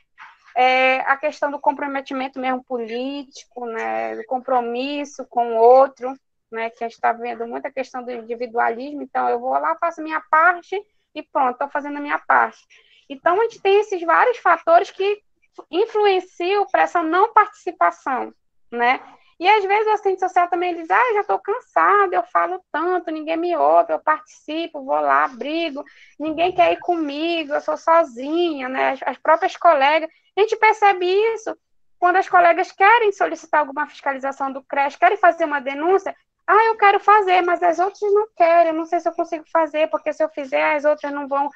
a questão do comprometimento mesmo político, né, do compromisso com o outro, né, que a gente está vendo muita questão do individualismo, então eu vou lá, faço a minha parte e pronto, estou fazendo a minha parte. Então, a gente tem esses vários fatores que influenciam para essa não participação, né? E às vezes o assistente social também diz, já estou cansado, eu falo tanto, ninguém me ouve, eu participo, vou lá, brigo, ninguém quer ir comigo, eu sou sozinha, né? As próprias colegas, a gente percebe isso quando as colegas querem solicitar alguma fiscalização do CRES, querem fazer uma denúncia, eu quero fazer, mas as outras não querem, eu não sei se eu consigo fazer, porque se eu fizer, as outras não vão...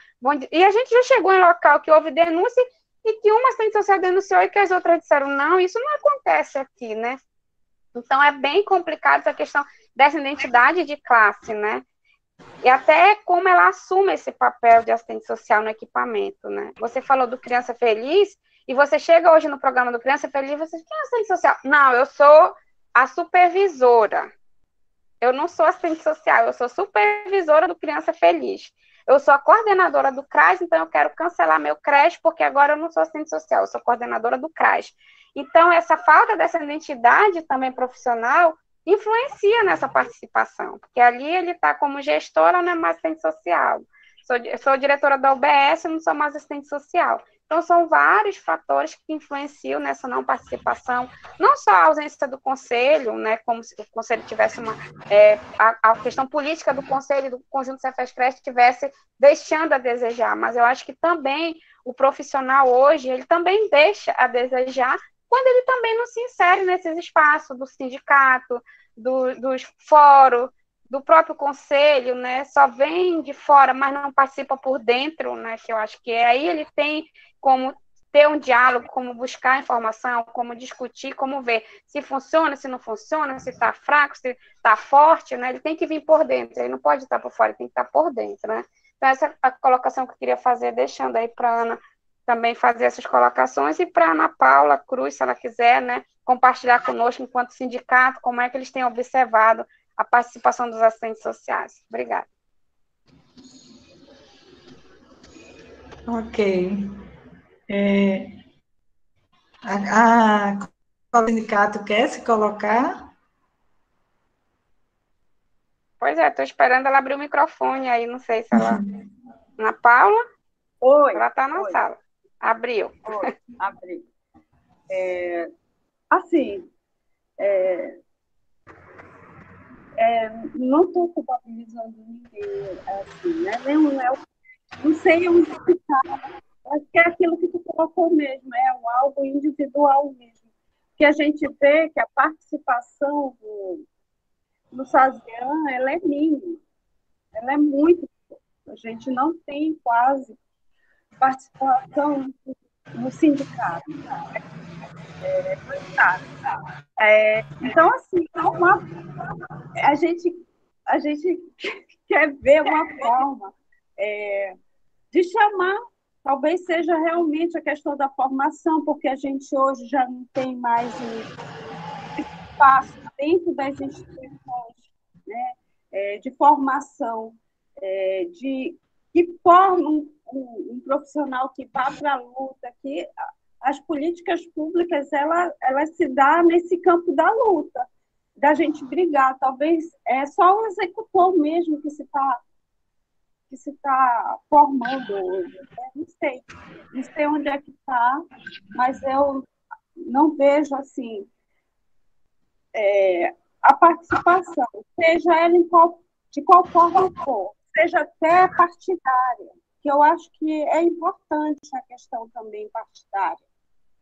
E a gente já chegou em local que houve denúncia e que uma assistente social denunciou e que as outras disseram, não, isso não acontece aqui, né? Então, é bem complicado essa questão dessa identidade de classe, né? E até como ela assume esse papel de assistente social no equipamento, né? Você falou do Criança Feliz, e você chega hoje no programa do Criança Feliz, você diz, quem é assistente social? Não, eu sou a supervisora. Eu não sou assistente social, eu sou supervisora do Criança Feliz. Eu sou a coordenadora do CRAS, então eu quero cancelar meu CRES, porque agora eu não sou assistente social, eu sou coordenadora do CRAS. Então, essa falta dessa identidade também profissional influencia nessa participação, porque ali ele está como gestora, não é mais assistente social. Sou diretora da UBS, não sou mais assistente social. Então, são vários fatores que influenciam nessa não participação, não só a ausência do conselho, né, como se o conselho tivesse a questão política do conselho do conjunto Cefes-Cres estivesse deixando a desejar, mas eu acho que também o profissional hoje, ele também deixa a desejar quando ele também não se insere nesses espaços do sindicato, dos fóruns, do próprio conselho, né, só vem de fora, mas não participa por dentro, né, que eu acho que aí ele tem como ter um diálogo, como buscar informação, como discutir, como ver se funciona, se não funciona, se está fraco, se está forte, né, ele tem que vir por dentro, ele não pode estar por fora, ele tem que estar por dentro, né. Então, essa é a colocação que eu queria fazer, deixando aí para a Ana também fazer essas colocações, e para a Ana Paula Cruz, se ela quiser, né, compartilhar conosco, enquanto sindicato, como é que eles têm observado a participação dos assistentes sociais. Obrigada. Ok. O sindicato quer se colocar? Pois é, estou esperando ela abrir o microfone aí, não sei se ela... Ana Paula? Oi. Ela está na sala. Abriu. Oi, abri. Assim, não estou culpabilizando ninguém, assim, né? Não sei onde está. Acho que é aquilo que tu colocou mesmo, algo individual mesmo. Que a gente vê que a participação no SASEAN, ela é mínima, ela é muito. A gente não tem quase participação no sindicato. Então, assim, a gente quer ver uma forma de chamar, talvez seja realmente a questão da formação, porque a gente hoje já não tem mais espaço dentro das instituições, né, de formação, que formam um profissional que vá para a luta, que as políticas públicas elas se dão nesse campo da luta, da gente brigar. Talvez é só o executor mesmo que se está formando hoje. Não sei onde é que está, mas eu não vejo assim a participação, seja ela de qual forma for, seja até partidária, que eu acho que é importante a questão também partidária,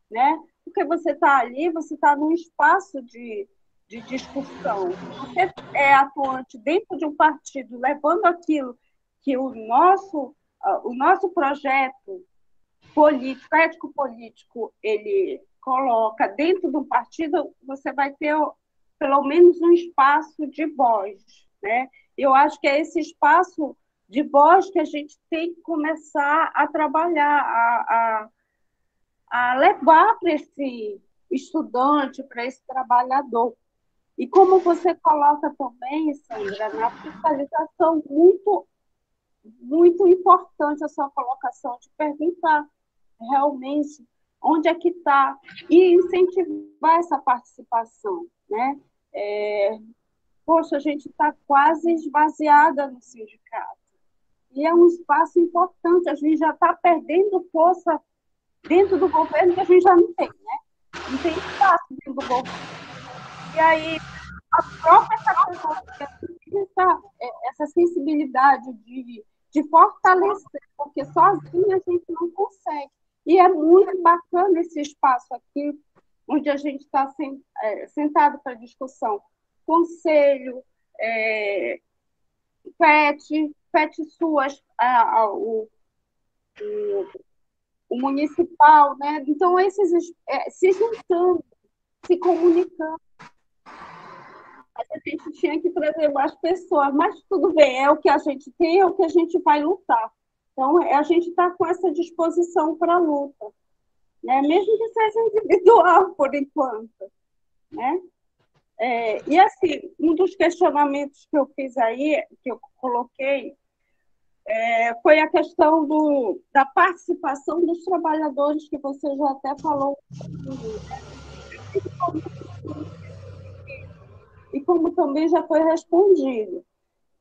né? Porque você está ali, você está num espaço de discussão. Você é atuante dentro de um partido, levando aquilo que o nosso projeto político, ético-político, ele coloca dentro do partido, você vai ter pelo menos um espaço de voz, né? Eu acho que é esse espaço de voz que a gente tem que começar a trabalhar, a levar para esse estudante, para esse trabalhador. E como você coloca também, Sandra, na fiscalização, muito importante a sua colocação de perguntar realmente onde é que está e incentivar essa participação, né? Poxa, a gente está quase esvaziada no sindicato. E é um espaço importante, a gente já está perdendo força dentro do governo que a gente já não tem, né? Não tem espaço dentro do governo. E aí, a própria essa sensibilidade de fortalecer, porque sozinha a gente não consegue. E é muito bacana esse espaço aqui, onde a gente está sentado para discussão. Conselho, FET suas, o municipal, né? Então, esses se juntando, se comunicando. A gente tinha que trazer mais pessoas, mas tudo bem, é o que a gente tem, é o que a gente vai lutar. Então, a gente está com essa disposição para a luta, né? Mesmo que seja individual, por enquanto, né? E, assim, um dos questionamentos que eu fiz aí, que eu coloquei, foi a questão da participação dos trabalhadores, que você já até falou, né? E como também já foi respondido,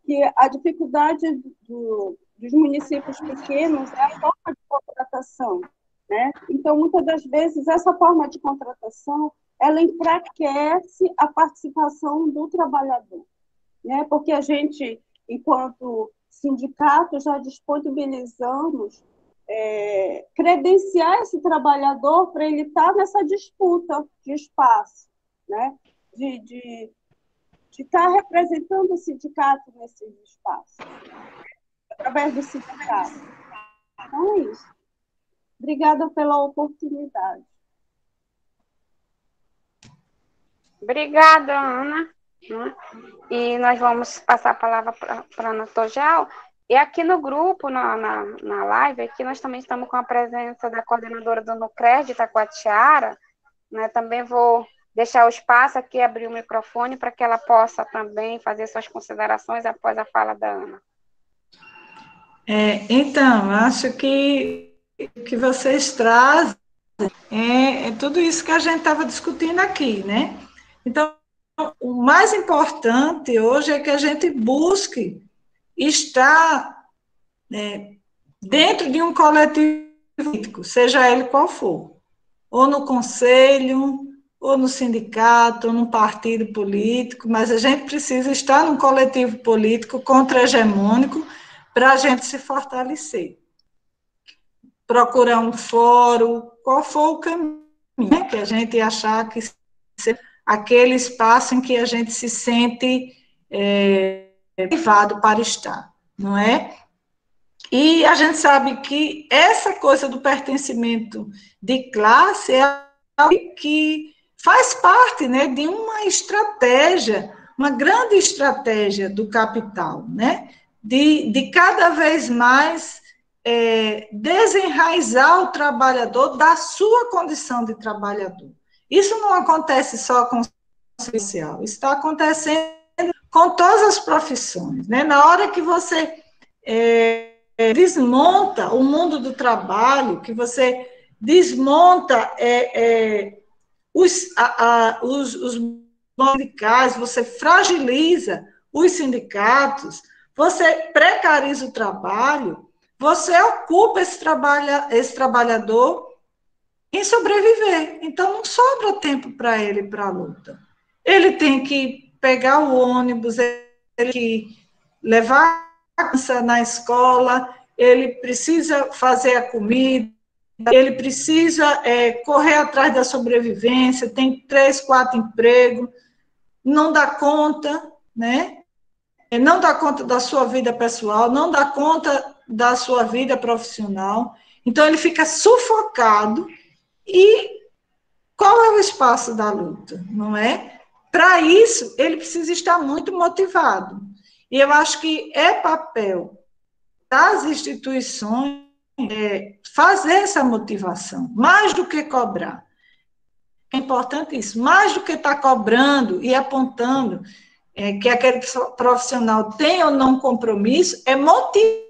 que a dificuldade dos municípios pequenos é a forma de contratação, né? Então, muitas das vezes, essa forma de contratação, ela enfraquece a participação do trabalhador, né? Porque a gente, enquanto sindicato, já disponibilizamos credenciar esse trabalhador para ele estar nessa disputa de espaço, né? De estar representando o sindicato nesses espaços, através do sindicato. Então, é isso. Obrigada pela oportunidade. Obrigada, Ana. E nós vamos passar a palavra para a Ana Tojal. E aqui no grupo, na live, aqui nós também estamos com a presença da coordenadora do Nucred, Itacoatiara, né? Também vou deixar o espaço aqui, abrir o microfone para que ela possa também fazer suas considerações após a fala da Ana. Então, acho que vocês trazem tudo isso que a gente estava discutindo aqui, né? Então, o mais importante hoje é que a gente busque estar dentro de um coletivo político, seja ele qual for, ou no conselho, ou no sindicato, ou no partido político, mas a gente precisa estar num coletivo político contra-hegemônico para a gente se fortalecer. Procurar um fórum, qual for o caminho, né, que a gente achar que seja aquele espaço em que a gente se sente motivado para estar, não é? E a gente sabe que essa coisa do pertencimento de classe é algo que faz parte, né, de uma estratégia, uma grande estratégia do capital, né, de cada vez mais desenraizar o trabalhador da sua condição de trabalhador. Isso não acontece só com o social, isso está acontecendo com todas as profissões, né? Na hora que você desmonta o mundo do trabalho, que você desmonta os sindicais, você fragiliza os sindicatos, você precariza o trabalho, você ocupa esse trabalhador em sobreviver. Então, não sobra tempo para ele para a luta. Ele tem que pegar o ônibus, ele tem que levar a criança na escola, ele precisa fazer a comida, ele precisa correr atrás da sobrevivência, tem 3, 4 empregos, não dá conta, né? Não dá conta da sua vida pessoal, não dá conta da sua vida profissional, então ele fica sufocado. E qual é o espaço da luta, não é? Para isso, ele precisa estar muito motivado. E eu acho que é papel das instituições fazer essa motivação, mais do que cobrar. É importante isso, mais do que estar cobrando e apontando que aquele profissional tem ou não compromisso, é motivar,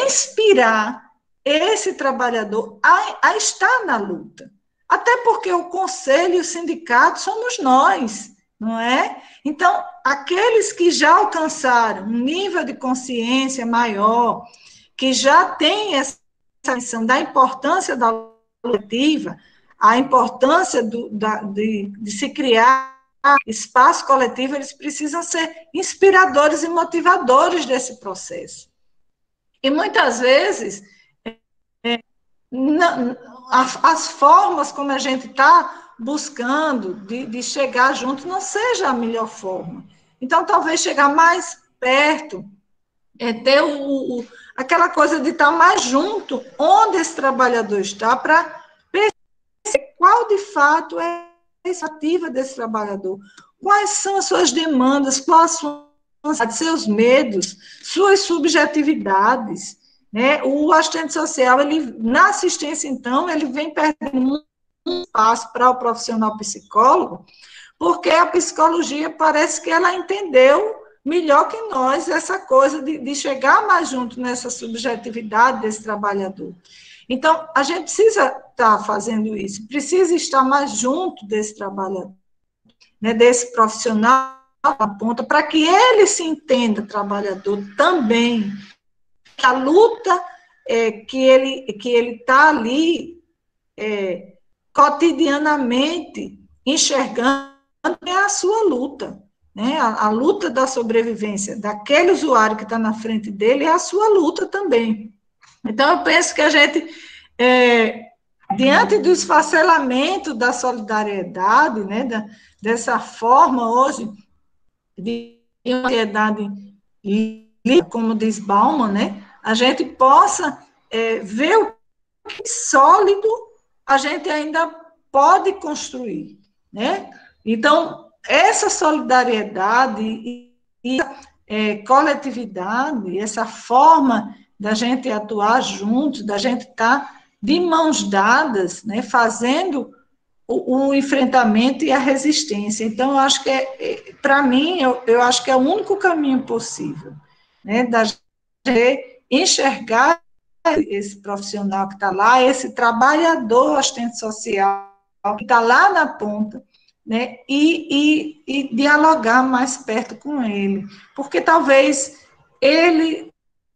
inspirar esse trabalhador a estar na luta. Até porque o conselho e o sindicato somos nós, não é? Então, aqueles que já alcançaram um nível de consciência maior, que já têm essa noção da importância da luta coletiva, a importância de se criar espaço coletivo, eles precisam ser inspiradores e motivadores desse processo. E muitas vezes, as formas como a gente está buscando de chegar junto não seja a melhor forma. Então, talvez chegar mais perto, ter aquela coisa de estar mais junto, onde esse trabalhador está, para perceber qual de fato é a expectativa desse trabalhador, quais são as suas demandas, quais são seus medos, suas subjetividades, né? O assistente social, na assistência, então, ele vem perdendo um espaço para o profissional psicólogo, porque a psicologia parece que ela entendeu melhor que nós essa coisa de chegar mais junto nessa subjetividade desse trabalhador. Então, a gente precisa estar fazendo isso, precisa estar mais junto desse trabalhador, né, desse profissional na ponta, para que ele se entenda trabalhador também, que a luta que ele está ali cotidianamente enxergando é a sua luta, né? A luta da sobrevivência daquele usuário que está na frente dele é a sua luta também. Então, eu penso que a gente, diante do esfacelamento da solidariedade, né, dessa forma hoje de uma sociedade livre, como diz Bauman, né, a gente possa ver o que sólido a gente ainda pode construir, né? Então, essa solidariedade e coletividade, essa forma da gente atuar juntos, da gente estar de mãos dadas, né, fazendo o enfrentamento e a resistência. Então, eu acho que, para mim, eu acho que é o único caminho possível, né, da gente enxergar esse profissional que está lá, esse trabalhador assistente social que está lá na ponta, né, e dialogar mais perto com ele, porque talvez ele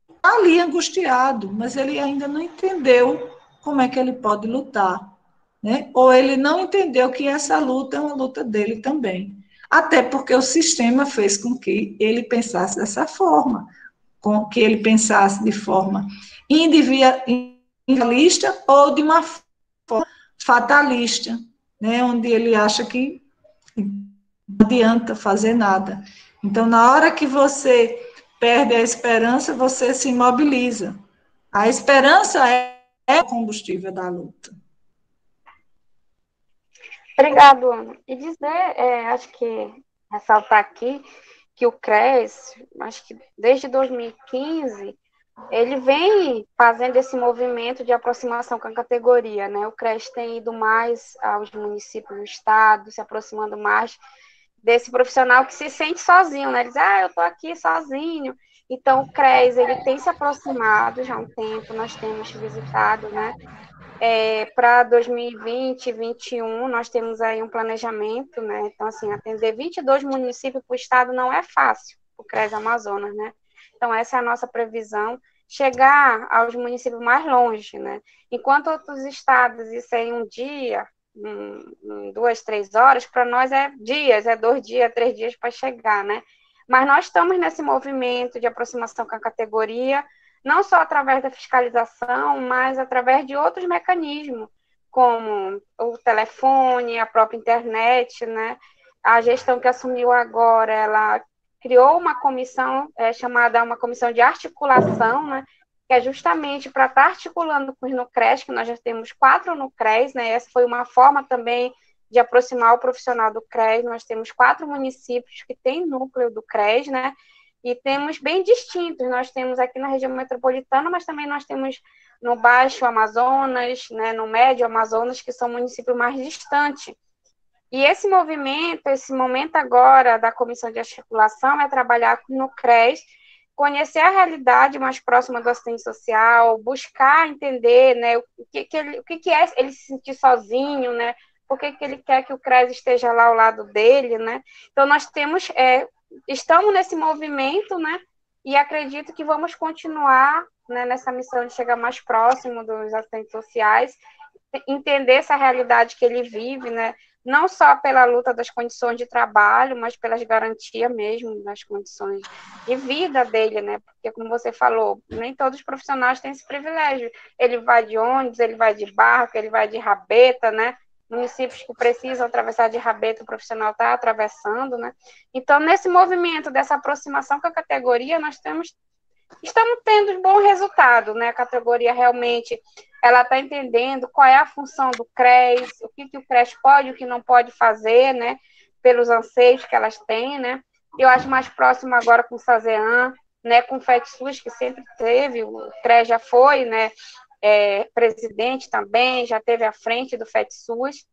está ali angustiado, mas ele ainda não entendeu como é que ele pode lutar, né? Ou ele não entendeu que essa luta é uma luta dele também, até porque o sistema fez com que ele pensasse dessa forma, com que ele pensasse de forma individualista ou de uma forma fatalista, né? Onde ele acha que não adianta fazer nada. Então, na hora que você perde a esperança, você se imobiliza. A esperança é o combustível da luta. Obrigado, Ana. E dizer, acho que ressaltar aqui que o CRES, acho que desde 2015, ele vem fazendo esse movimento de aproximação com a categoria, né? O CRES tem ido mais aos municípios do estado, se aproximando mais desse profissional que se sente sozinho, né? Ele diz, eu estou aqui sozinho. Então, o CRES, ele tem se aproximado já há um tempo, nós temos visitado, né? Para 2020 e 2021, nós temos aí um planejamento, né? Então, assim, atender 22 municípios para o estado não é fácil, o CRES Amazonas, né? Então, essa é a nossa previsão, chegar aos municípios mais longe, né? Enquanto outros estados, isso é em um dia, em 2, 3 horas, para nós é dias, é 2 dias, 3 dias para chegar, né? Mas nós estamos nesse movimento de aproximação com a categoria, não só através da fiscalização, mas através de outros mecanismos, como o telefone, a própria internet, né? A gestão que assumiu agora, ela criou uma comissão chamada uma comissão de articulação, né? Que é justamente para estar articulando com os NUCRES, que nós já temos 4 NUCRES, né? Essa foi uma forma também de aproximar o profissional do CRES. Nós temos 4 municípios que têm núcleo do CRES, né? E temos bem distintos, nós temos aqui na região metropolitana, mas também nós temos no Baixo Amazonas, né, no Médio Amazonas, que são municípios mais distantes. E esse momento agora da Comissão de Articulação é trabalhar no CRES, conhecer a realidade mais próxima do assistente social, buscar entender, né, o que é ele se sentir sozinho, né, por que ele quer que o CRES esteja lá ao lado dele, né. Então, nós temos... estamos nesse movimento, né, e acredito que vamos continuar, né, nessa missão de chegar mais próximo dos assistentes sociais, entender essa realidade que ele vive, né, não só pela luta das condições de trabalho, mas pelas garantias mesmo das condições de vida dele, né, porque como você falou, nem todos os profissionais têm esse privilégio, ele vai de ônibus, ele vai de barco, ele vai de rabeta, né, municípios que precisam atravessar de rabeta, o profissional está atravessando, né? Então, nesse movimento dessa aproximação com a categoria, nós estamos tendo um bom resultado, né? A categoria realmente, ela está entendendo qual é a função do CRES, o que o CRES pode e o que não pode fazer, né? Pelos anseios que elas têm, né? Eu acho mais próximo agora com o SASEAN, né? Com o FETSUS, que sempre teve, o CRES já foi, né? Presidente também, já teve à frente do FETSUS,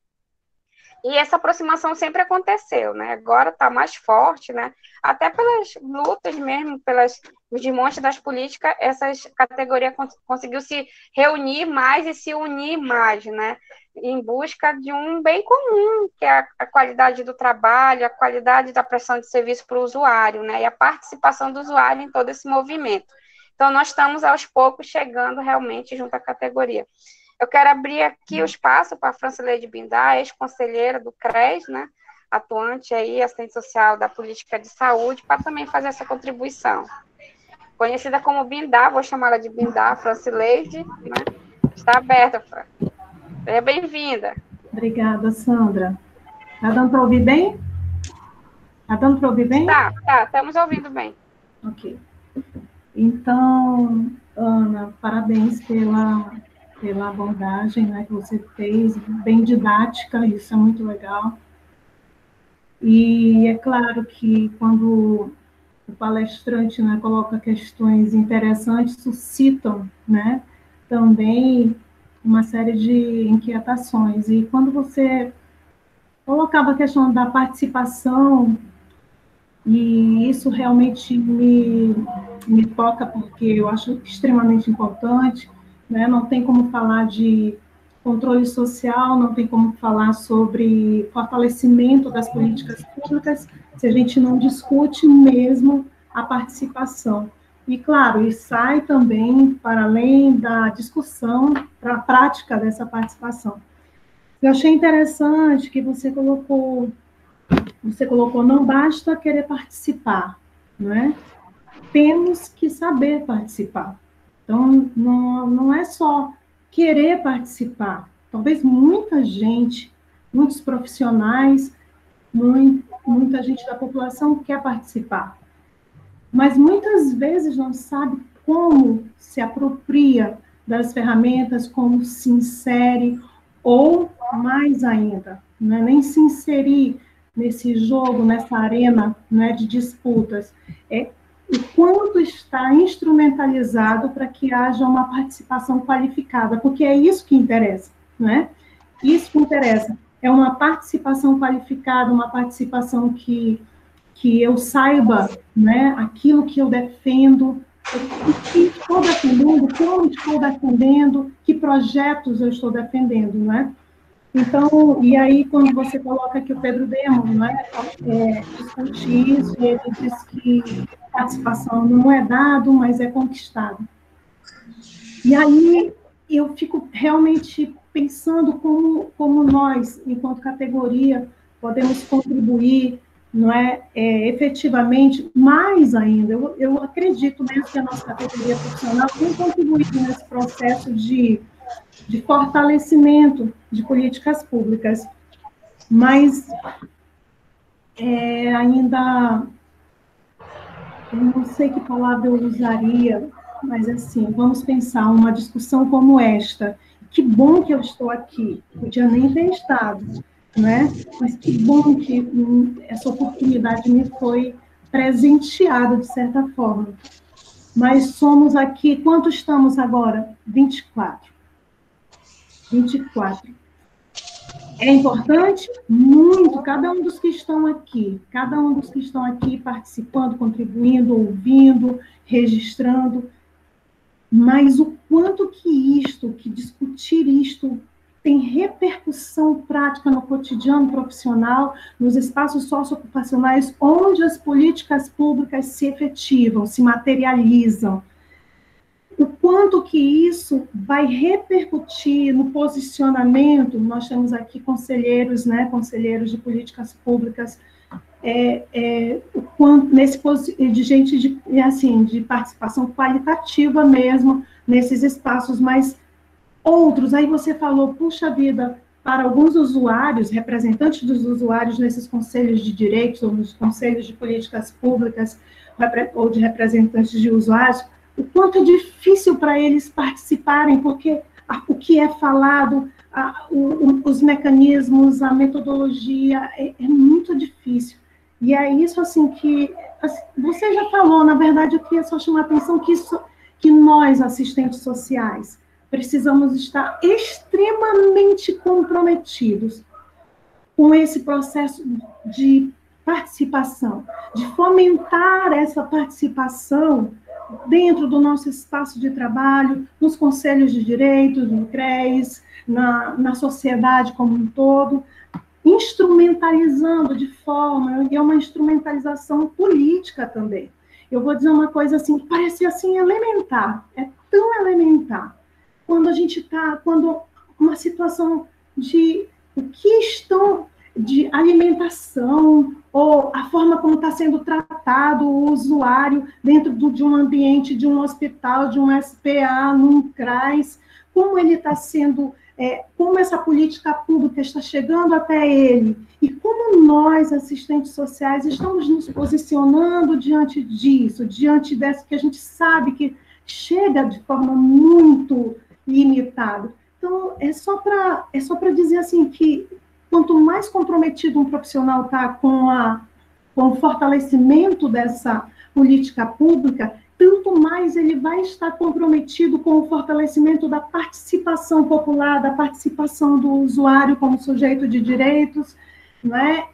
e essa aproximação sempre aconteceu, né? Agora está mais forte, né? Até pelas lutas mesmo, pelos desmontes das políticas, essas categorias conseguiu se reunir mais e se unir mais, né? Em busca de um bem comum, que é a qualidade do trabalho, a qualidade da prestação de serviço para o usuário, né? E a participação do usuário em todo esse movimento. Então, nós estamos, aos poucos, chegando realmente junto à categoria. Eu quero abrir aqui o espaço para a Francileide Bindá, ex-conselheira do CRES, né, atuante aí, assistente social da política de saúde, para também fazer essa contribuição. Conhecida como Bindá, vou chamá-la de Bindá, Francileide, né? Está aberta, Fran. Seja bem-vinda. Obrigada, Sandra. Está dando para ouvir bem? Está dando para ouvir bem? Tá, estamos ouvindo bem. Ok. Então, Ana, parabéns pela abordagem, né, que você fez, bem didática, isso é muito legal. E é claro que quando o palestrante, né, coloca questões interessantes, suscitam, né, também uma série de inquietações. E quando você colocava a questão da participação, e isso realmente me toca, porque eu acho extremamente importante, né? Não tem como falar de controle social, não tem como falar sobre fortalecimento das políticas públicas se a gente não discute mesmo a participação. E, claro, e sai também para além da discussão, para a prática dessa participação. Eu achei interessante que você colocou, não basta querer participar, não é? Temos que saber participar. Então, não é só querer participar. Talvez muita gente, muitos profissionais, muita gente da população quer participar, mas muitas vezes não sabe como se apropria das ferramentas, como se insere, ou mais ainda, não é nem se inserir nesse jogo, nessa arena, né, de disputas, o quanto está instrumentalizado para que haja uma participação qualificada, porque é isso que interessa, né? Isso que interessa, é uma participação qualificada, uma participação que eu saiba, né, aquilo que eu defendo, o que estou defendendo, como estou defendendo, que projetos eu estou defendendo, né? Então, e aí, quando você coloca que o Pedro Demo, né, discute isso, e ele diz que participação não é dado, mas é conquistado. E aí, eu fico realmente pensando como nós, enquanto categoria, podemos contribuir, não é, efetivamente, mais ainda. Eu acredito mesmo que a nossa categoria profissional tem contribuído nesse processo de fortalecimento de políticas públicas, mas ainda, eu não sei que palavra eu usaria, mas assim, vamos pensar uma discussão como esta. Que bom que eu estou aqui, podia nem ter estado, né? Mas que bom que essa oportunidade me foi presenteada, de certa forma. Mas somos aqui, quantos estamos agora? 24. É importante? Muito, cada um dos que estão aqui participando, contribuindo, ouvindo, registrando, mas o quanto que discutir isto tem repercussão prática no cotidiano profissional, nos espaços socioocupacionais, onde as políticas públicas se efetivam, se materializam. O quanto que isso vai repercutir no posicionamento, nós temos aqui conselheiros, né, conselheiros de políticas públicas, o quanto de gente de participação qualitativa mesmo nesses espaços, mas outros, aí você falou, puxa vida, para alguns usuários, representantes dos usuários nesses conselhos de direitos ou nos conselhos de políticas públicas ou de representantes de usuários, o quanto é difícil para eles participarem, porque o que é falado, os mecanismos, a metodologia, é muito difícil. E é isso, assim, que você já falou, na verdade, eu queria só chamar a atenção que nós, assistentes sociais, precisamos estar extremamente comprometidos com esse processo de participação, de fomentar essa participação dentro do nosso espaço de trabalho, nos conselhos de direitos, no CREAS, na sociedade como um todo, instrumentalizando de forma, e é uma instrumentalização política também. Eu vou dizer uma coisa assim, que parece assim elementar, é tão elementar. Quando a gente está, quando uma situação de de alimentação, ou a forma como está sendo tratado o usuário dentro de um ambiente, de um hospital, de um SPA, num CRAS, como ele está sendo, como essa política pública está chegando até ele, e como nós, assistentes sociais, estamos nos posicionando diante disso, diante dessa que a gente sabe que chega de forma muito limitada. Então, é só para dizer assim que quanto mais comprometido um profissional está com o fortalecimento dessa política pública, tanto mais ele vai estar comprometido com o fortalecimento da participação popular, da participação do usuário como sujeito de direitos, não é?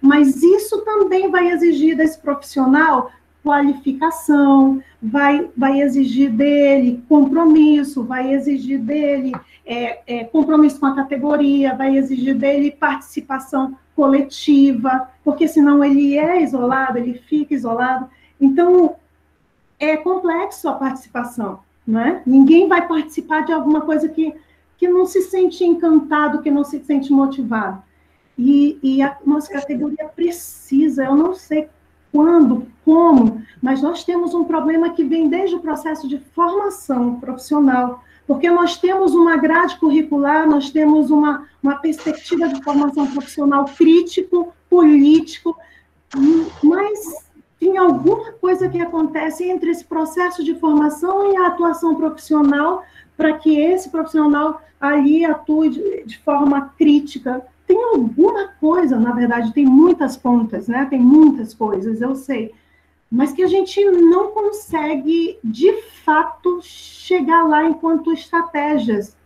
Mas isso também vai exigir desse profissional qualificação, vai exigir dele compromisso, vai exigir dele compromisso com a categoria, vai exigir dele participação coletiva, porque senão ele é isolado, ele fica isolado. Então, é complexo a participação, não é? Ninguém vai participar de alguma coisa que não se sente encantado, que não se sente motivado. E a nossa categoria precisa, eu não sei quando, como, mas nós temos um problema que vem desde o processo de formação profissional, porque nós temos uma grade curricular, nós temos uma perspectiva de formação profissional crítico, político, mas tem alguma coisa que acontece entre esse processo de formação e a atuação profissional para que esse profissional ali atue de forma crítica. Tem alguma coisa, na verdade, tem muitas pontas, né? Tem muitas coisas, eu sei, mas que a gente não consegue, de fato, chegar lá enquanto estratégias,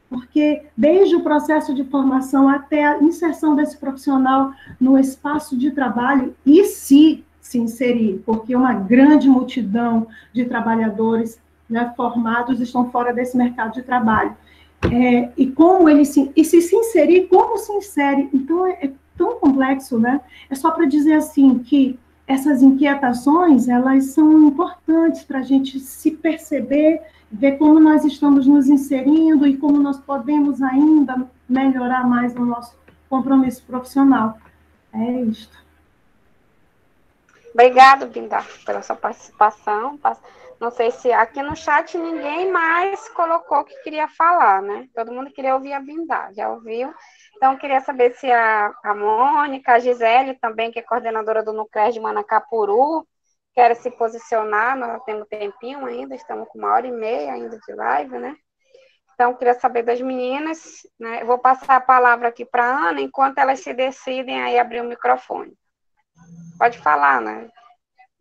porque desde o processo de formação até a inserção desse profissional no espaço de trabalho, e se inserir, porque uma grande multidão de trabalhadores, né, formados estão fora desse mercado de trabalho. E como ele se inserir, como se insere? Então, é tão complexo, né? É só para dizer, assim, que essas inquietações, elas são importantes para a gente se perceber, ver como nós estamos nos inserindo e como nós podemos ainda melhorar mais o nosso compromisso profissional. É isto. Obrigada, Binda, pela sua participação. Não sei se aqui no chat ninguém mais colocou que queria falar, né? Todo mundo queria ouvir a Binda, já ouviu? Então, eu queria saber se a Mônica, a Gisele também, que é coordenadora do Nucres de Manacapuru, quer se posicionar. Nós temos tempinho ainda, estamos com 1h30 ainda de live, né? Então, eu queria saber das meninas, né? Eu vou passar a palavra aqui para a Ana, enquanto elas se decidem aí abrir o microfone. Pode falar, né?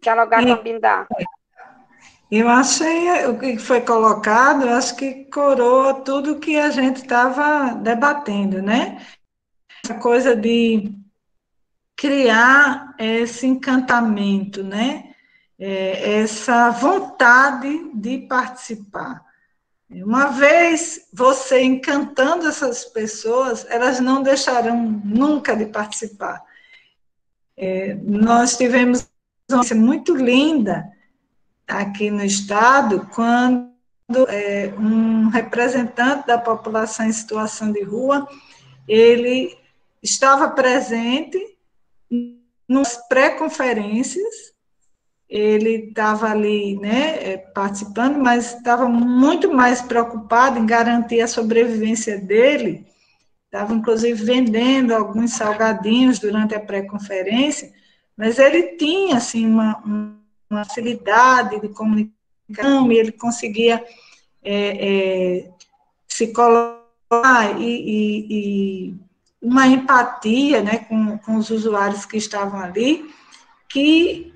Dialogar com a Binda. Eu achei o que foi colocado, eu acho que coroa tudo que a gente estava debatendo, né? A coisa de criar esse encantamento, né? Essa vontade de participar. Uma vez você encantando essas pessoas, elas não deixarão nunca de participar. Nós tivemos uma experiência muito linda aqui no estado, quando um representante da população em situação de rua, ele estava presente nas pré-conferências, ele estava ali, né, participando, mas estava muito mais preocupado em garantir a sobrevivência dele, estava, inclusive, vendendo alguns salgadinhos durante a pré-conferência, mas ele tinha, assim, uma facilidade de comunicação, e ele conseguia se colocar e uma empatia, né, com os usuários que estavam ali, que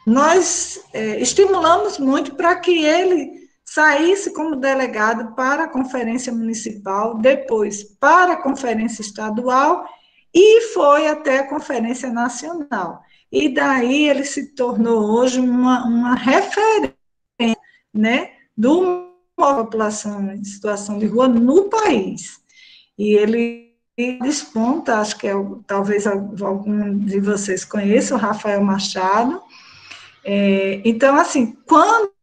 nós estimulamos muito para que ele saísse como delegado para a Conferência Municipal, depois para a Conferência Estadual, e foi até a Conferência Nacional. E daí ele se tornou hoje uma referência, né, de uma população em situação de rua no país. E ele desponta, acho que talvez algum de vocês conheça, o Rafael Machado. Então, assim, quando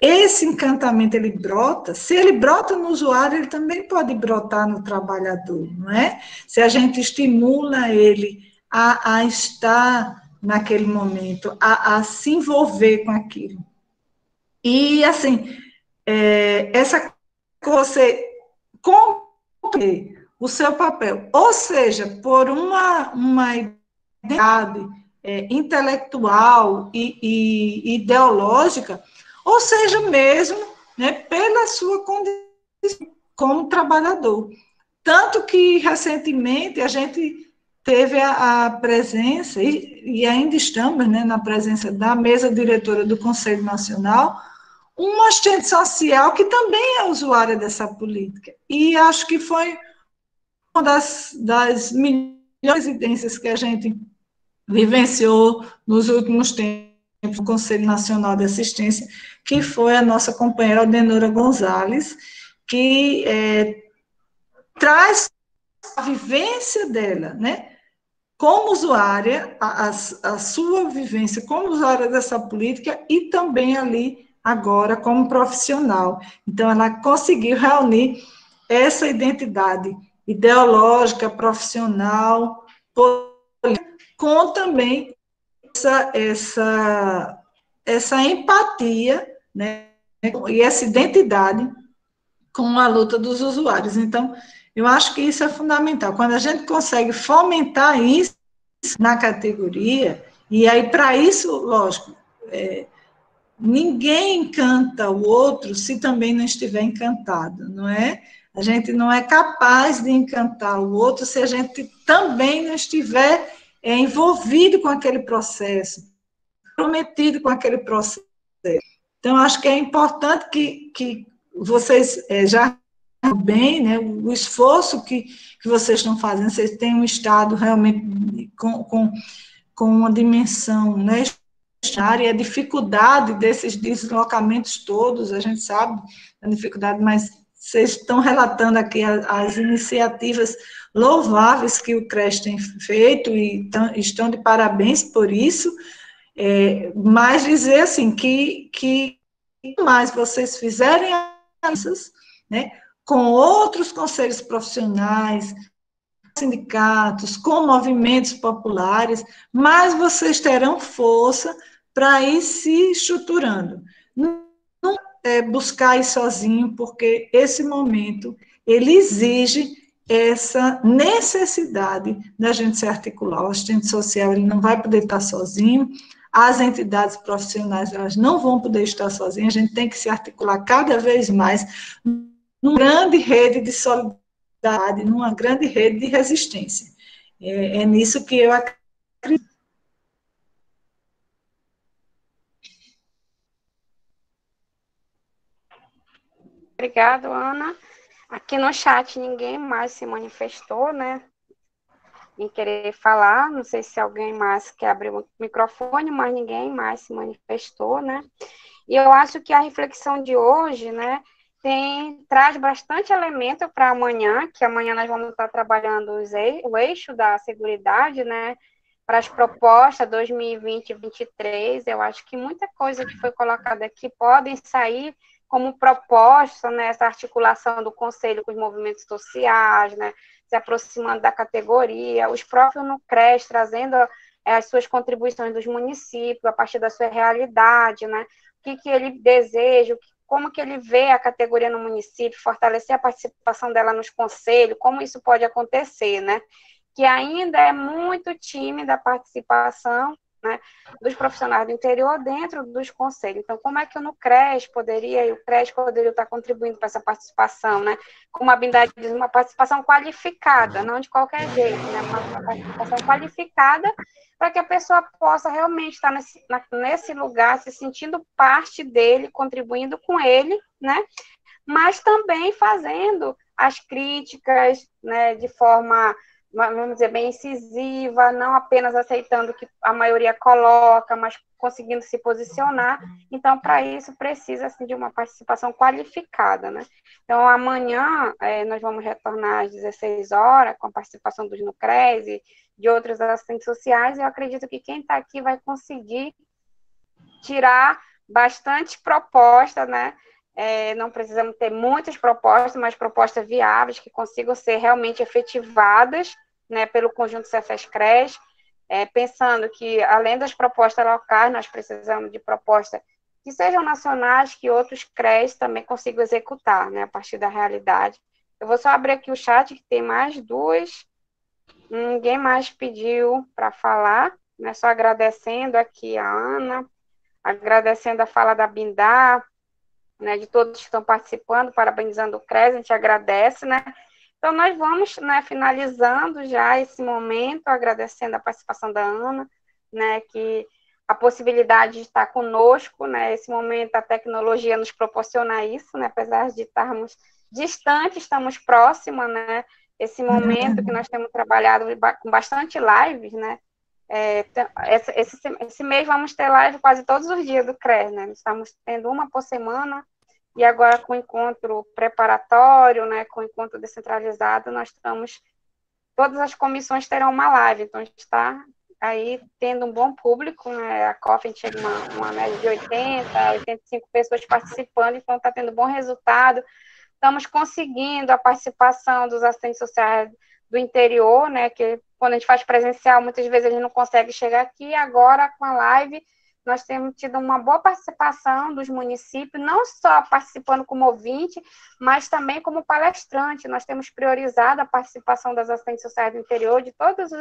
esse encantamento ele brota, se ele brota no usuário, ele também pode brotar no trabalhador, não é? Se a gente estimula ele a estar naquele momento, a se envolver com aquilo. E, assim, essa você cumpre o seu papel, ou seja, por uma identidade intelectual e ideológica, ou seja, mesmo, né, pela sua condição como trabalhador. Tanto que, recentemente, a gente teve a presença, e ainda estamos, né, na presença da mesa diretora do Conselho Nacional, uma assistente social que também é usuária dessa política. E acho que foi uma das melhores residências que a gente vivenciou nos últimos tempos no Conselho Nacional de Assistência, que foi a nossa companheira Aldenora Gonzalez, que traz a vivência dela, né, como usuária, a sua vivência como usuária dessa política e também ali agora como profissional. Então, ela conseguiu reunir essa identidade ideológica, profissional, com também essa empatia, né, e essa identidade com a luta dos usuários. Então, eu acho que isso é fundamental. Quando a gente consegue fomentar isso na categoria, e aí, para isso, lógico, ninguém encanta o outro se também não estiver encantado, não é? A gente não é capaz de encantar o outro se a gente também não estiver envolvido com aquele processo, comprometido com aquele processo. Então, acho que é importante que vocês já bem, né, o esforço que vocês estão fazendo, vocês têm um Estado realmente com uma dimensão, né, e a dificuldade desses deslocamentos todos, a gente sabe a dificuldade, mas vocês estão relatando aqui as iniciativas louváveis que o CRES tem feito e estão de parabéns por isso, mas dizer assim que mais vocês fizerem alianças, né, com outros conselhos profissionais, sindicatos, com movimentos populares, mais vocês terão força para ir se estruturando. Não buscar ir sozinho, porque esse momento, ele exige essa necessidade da gente se articular. O assistente social, ele não vai poder estar sozinho, as entidades profissionais, elas não vão poder estar sozinhas, a gente tem que se articular cada vez mais numa grande rede de solidariedade, numa grande rede de resistência. É nisso que eu acredito. Obrigada, Ana. Aqui no chat ninguém mais se manifestou, né, em querer falar, não sei se alguém mais quer abrir o microfone, mas ninguém mais se manifestou, né, e eu acho que a reflexão de hoje, né, traz bastante elemento para amanhã, que amanhã nós vamos estar trabalhando o eixo da seguridade, né, para as propostas 2020 e 2023, eu acho que muita coisa que foi colocada aqui podem sair como proposta, né, essa articulação do Conselho com os movimentos sociais, né, se aproximando da categoria, os próprios no CRES trazendo as suas contribuições dos municípios, a partir da sua realidade, né, o que ele deseja, como que ele vê a categoria no município, fortalecer a participação dela nos conselhos, como isso pode acontecer, né, que ainda é muito tímida a participação, né, dos profissionais do interior dentro dos conselhos. Então, como é que o CRES poderia estar contribuindo para essa participação, né? Como a Bindade diz, uma participação qualificada, não de qualquer jeito, né? Uma participação qualificada para que a pessoa possa realmente estar nesse lugar, se sentindo parte dele, contribuindo com ele, né? Mas também fazendo as críticas, né, de forma, vamos dizer, bem incisiva, não apenas aceitando o que a maioria coloca, mas conseguindo se posicionar. Então, para isso, precisa assim, de uma participação qualificada, né? Então, amanhã, nós vamos retornar às 16 horas, com a participação dos NUCRES e de outros assistentes sociais, e eu acredito que quem está aqui vai conseguir tirar bastante proposta, né? Não precisamos ter muitas propostas, mas propostas viáveis que consigam ser realmente efetivadas, né, pelo conjunto Cefes-CRES, pensando que, além das propostas locais, nós precisamos de propostas que sejam nacionais, que outros CRES também consigam executar, né, a partir da realidade. Eu vou só abrir aqui o chat, que tem mais duas, ninguém mais pediu para falar, né, só agradecendo aqui a Ana, agradecendo a fala da Bindá, né, de todos que estão participando, parabenizando o CRES, a gente agradece, né, Então, nós vamos, né, finalizando já esse momento, agradecendo a participação da Ana, né, que a possibilidade de estar conosco, né, esse momento a tecnologia nos proporciona isso, né, apesar de estarmos distantes, estamos próximos, né, esse momento que nós temos trabalhado com bastante lives, né, esse mês vamos ter live quase todos os dias do CRES, né, estamos tendo uma por semana, e agora com o encontro preparatório, né, com o encontro descentralizado, todas as comissões terão uma live, então a gente está aí tendo um bom público, né, a COF chega uma média de 85 pessoas participando, então está tendo bom resultado, estamos conseguindo a participação dos assistentes sociais do interior, né, que quando a gente faz presencial, muitas vezes eles não conseguem chegar aqui, agora com a live, nós temos tido uma boa participação dos municípios, não só participando como ouvinte, mas também como palestrante. Nós temos priorizado a participação das assistentes sociais do interior, de todas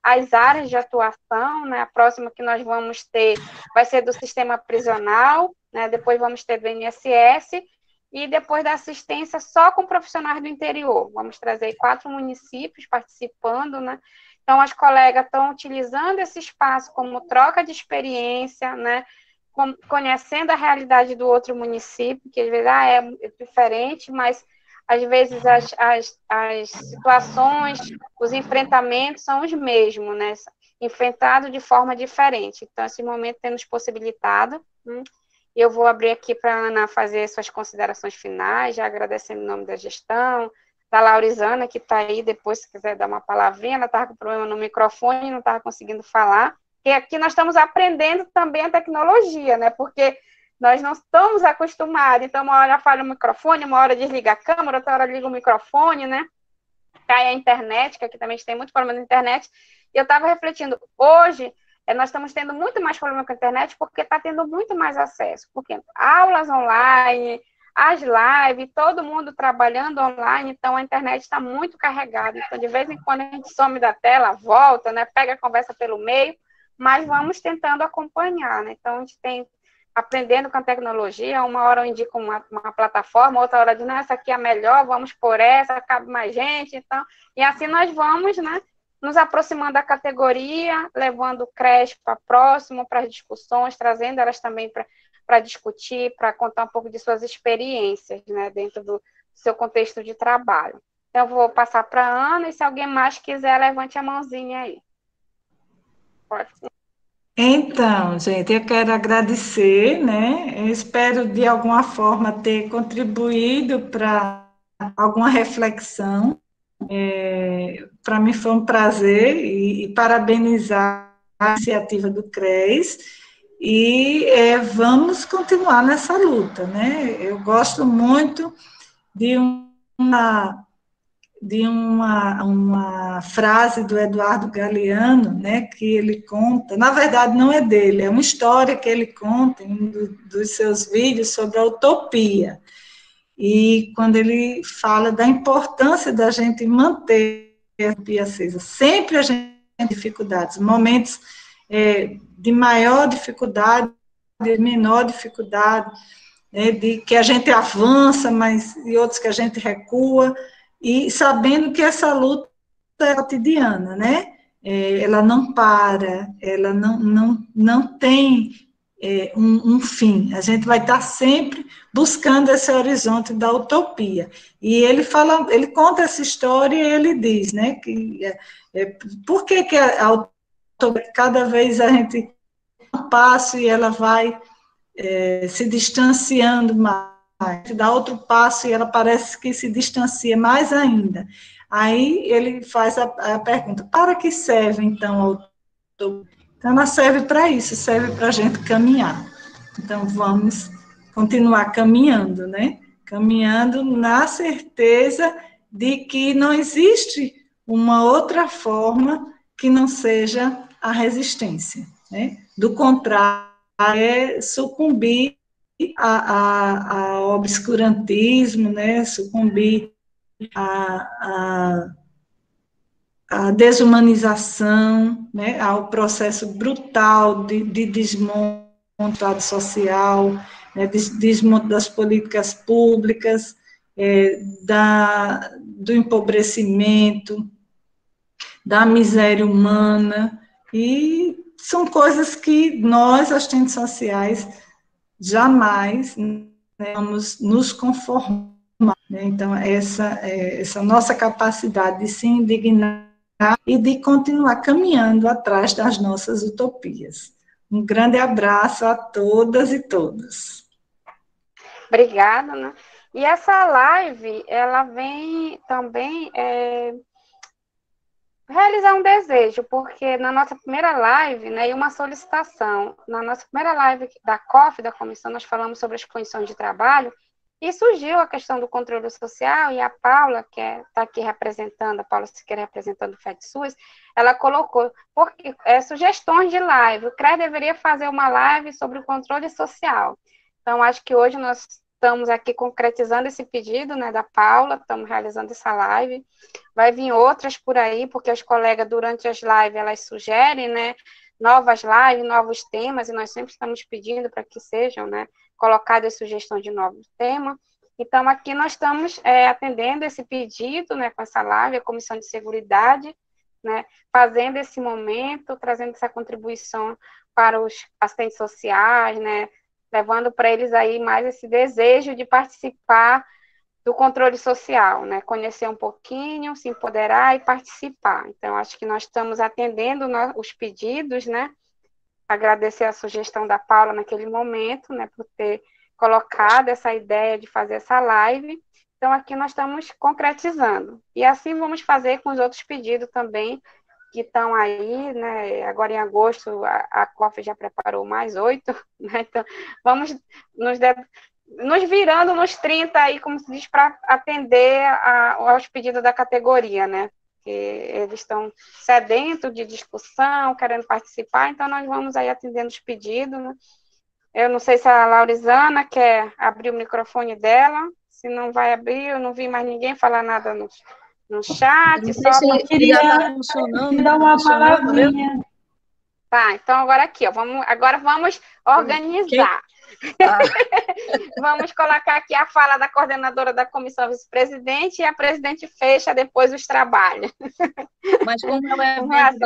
as áreas de atuação, né? A próxima que nós vamos ter vai ser do sistema prisional, né? Depois vamos ter do INSS, e depois da assistência só com profissionais do interior. Vamos trazer 4 municípios participando, né? Então, as colegas estão utilizando esse espaço como troca de experiência, né? Conhecendo a realidade do outro município, que às vezes é diferente, mas às vezes as situações, os enfrentamentos são os mesmos, né? Enfrentados de forma diferente. Então, esse momento tem nos possibilitado. Eu vou abrir aqui para a Ana fazer suas considerações finais, já agradecendo em nome da gestão, da Laurizana, que está aí, depois, se quiser dar uma palavrinha, ela estava com problema no microfone, não estava conseguindo falar, e aqui nós estamos aprendendo também a tecnologia, né, porque nós não estamos acostumados, então uma hora falha o microfone, uma hora desliga a câmera, outra hora liga o microfone, né, cai a internet, que aqui também a gente tem muito problema na internet, e eu estava refletindo, hoje, nós estamos tendo muito mais problema com a internet, porque está tendo muito mais acesso, porque aulas online, as lives, todo mundo trabalhando online, então a internet está muito carregada. Então, de vez em quando, a gente some da tela, volta, né, pega a conversa pelo meio, mas vamos tentando acompanhar, né? Então, a gente tem aprendendo com a tecnologia, uma hora eu indico uma plataforma, outra hora diz, não, essa aqui é a melhor, vamos por essa, cabe mais gente, então, e assim nós vamos, né, nos aproximando da categoria, levando o CRES para próximo, para as discussões, trazendo elas também para discutir, para contar um pouco de suas experiências, né, dentro do seu contexto de trabalho. Então, eu vou passar para a Ana, e se alguém mais quiser, levante a mãozinha aí. Pode. Então, gente, eu quero agradecer, né, eu espero, de alguma forma, ter contribuído para alguma reflexão. Para mim foi um prazer e parabenizar a iniciativa do CRES, e vamos continuar nessa luta, né? Eu gosto muito de uma frase do Eduardo Galeano, né, que ele conta, na verdade não é dele, é uma história que ele conta em um dos seus vídeos sobre a utopia, e quando ele fala da importância da gente manter a utopia acesa, sempre a gente tem dificuldades, momentos de maior dificuldade, de menor dificuldade, né, de que a gente avança, mas e outros que a gente recua, e sabendo que essa luta é cotidiana, né? Ela não para, ela não tem um fim. A gente vai estar sempre buscando esse horizonte da utopia. E ele conta essa história e ele diz, né, que por que a utopia, cada vez a gente dá um passo e ela vai se distanciando mais, dá outro passo e ela parece que se distancia mais ainda. Aí ele faz a pergunta, para que serve, então, a utopia? Então, ela serve para isso, serve para a gente caminhar. Então, vamos continuar caminhando, né? Caminhando na certeza de que não existe uma outra forma que não seja a resistência, né? Do contrário, é sucumbir ao obscurantismo, né? Sucumbir à desumanização, né? Ao processo brutal de desmonte social, né? Desmonte das políticas públicas. do empobrecimento, da miséria humana, e são coisas que nós, assistentes sociais, jamais, né, vamos nos conformar. Né? Então, essa nossa capacidade de se indignar e de continuar caminhando atrás das nossas utopias. Um grande abraço a todas e todos. Obrigada, né? E essa live, ela vem também realizar um desejo, porque na nossa primeira live, né, e uma solicitação, na nossa primeira live da COF, da comissão, nós falamos sobre as condições de trabalho, e surgiu a questão do controle social, e a Paula, que está aqui representando, a Paula Siqueira representando o FETSUS, ela colocou sugestões de live. O CREA deveria fazer uma live sobre o controle social. Então, acho que hoje nós estamos aqui concretizando esse pedido, né, da Paula, estamos realizando essa live. Vai vir outras por aí, porque os colegas, durante as lives, elas sugerem, né, novas lives, novos temas, e nós sempre estamos pedindo para que sejam, né, colocadas sugestões de novos temas. Então, aqui nós estamos atendendo esse pedido, né, com essa live, a Comissão de Seguridade, né, fazendo esse momento, trazendo essa contribuição para os assistentes sociais, né, levando para eles aí mais esse desejo de participar do controle social, né, conhecer um pouquinho, se empoderar e participar. Então, acho que nós estamos atendendo os pedidos, né, agradecer a sugestão da Paula naquele momento, né, por ter colocado essa ideia de fazer essa live. Então, aqui nós estamos concretizando. E assim vamos fazer com os outros pedidos também, que estão aí, né, agora em agosto a COF já preparou mais 8, né, então vamos nos virando nos 30 aí, como se diz, para atender aos pedidos da categoria, né, que eles estão sedentos de discussão, querendo participar, então nós vamos aí atendendo os pedidos, né. Eu não sei se a Laurizana quer abrir o microfone dela, se não vai abrir, eu não vi mais ninguém falar nada no chat, só para queria dar uma palavrinha. Tá, então agora aqui, ó, agora vamos organizar. Vamos colocar aqui a fala da coordenadora da comissão vice-presidente, e a presidente fecha depois os trabalhos. Mas como é o evento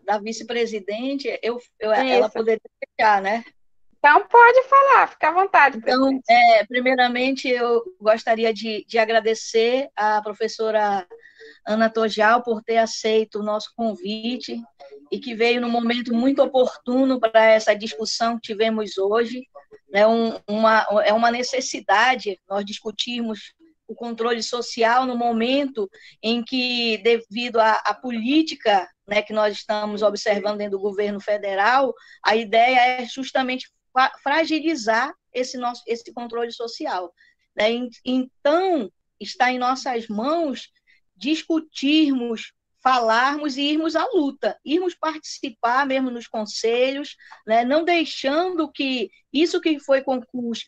da vice-presidente, ela poderia fechar, né? Então, pode falar, fica à vontade. Então, primeiramente, eu gostaria de agradecer à professora Ana Tojal por ter aceito o nosso convite e que veio num momento muito oportuno para essa discussão que tivemos hoje. É uma necessidade nós discutirmos o controle social no momento em que, devido à política, né, que nós estamos observando dentro do governo federal, a ideia é justamente fragilizar esse controle social. Né? Então, está em nossas mãos discutirmos, falarmos e irmos à luta, irmos participar mesmo nos conselhos, né? Não deixando que isso que foi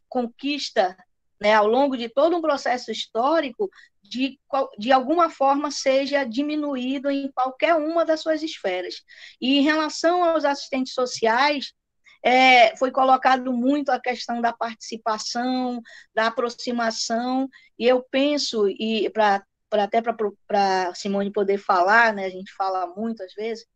conquista, né, ao longo de todo um processo histórico, de alguma forma seja diminuído em qualquer uma das suas esferas. E em relação aos assistentes sociais, foi colocado muito a questão da participação, da aproximação, e eu penso, e até para Simone poder falar, né, a gente fala muito às vezes,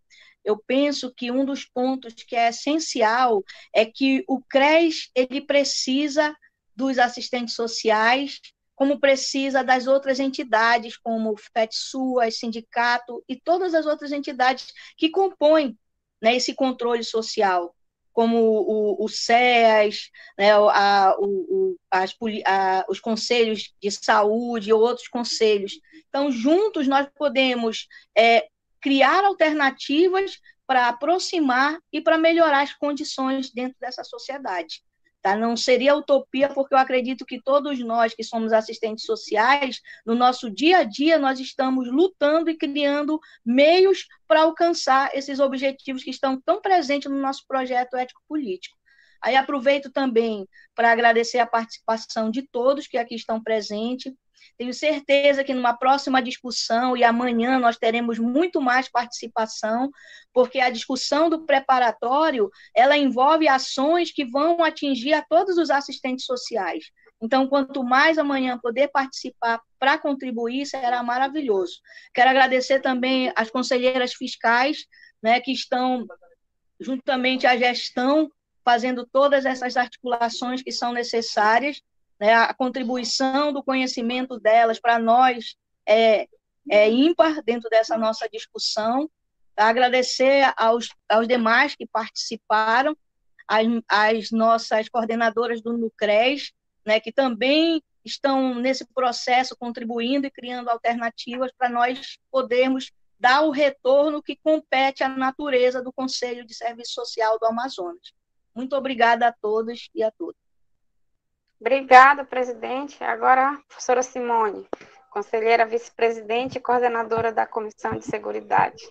eu penso que um dos pontos que é essencial é que o CRES ele precisa dos assistentes sociais, como precisa das outras entidades, como o FETSUAS, sindicato e todas as outras entidades que compõem, né, esse controle social, como o CEAS, né, os conselhos de saúde e outros conselhos. Então, juntos, nós podemos criar alternativas para aproximar e para melhorar as condições dentro dessa sociedade. Tá? Não seria utopia, porque eu acredito que todos nós que somos assistentes sociais, no nosso dia a dia, nós estamos lutando e criando meios para alcançar esses objetivos que estão tão presentes no nosso projeto ético-político. Aí aproveito também para agradecer a participação de todos que aqui estão presentes. Tenho certeza que numa próxima discussão, e amanhã nós teremos muito mais participação, porque a discussão do preparatório, ela envolve ações que vão atingir a todos os assistentes sociais. Então, quanto mais amanhã poder participar para contribuir, será maravilhoso. Quero agradecer também às conselheiras fiscais, né, que estão, juntamente à gestão, fazendo todas essas articulações que são necessárias, né, a contribuição do conhecimento delas para nós é ímpar dentro dessa nossa discussão. Agradecer aos demais que participaram, as nossas coordenadoras do NUCRES, né, que também estão nesse processo contribuindo e criando alternativas para nós podermos dar o retorno que compete à natureza do Conselho de Serviço Social do Amazonas. Muito obrigada a todos e a todas. Obrigada, presidente. Agora, a professora Simone, conselheira vice-presidente e coordenadora da Comissão de Seguridade.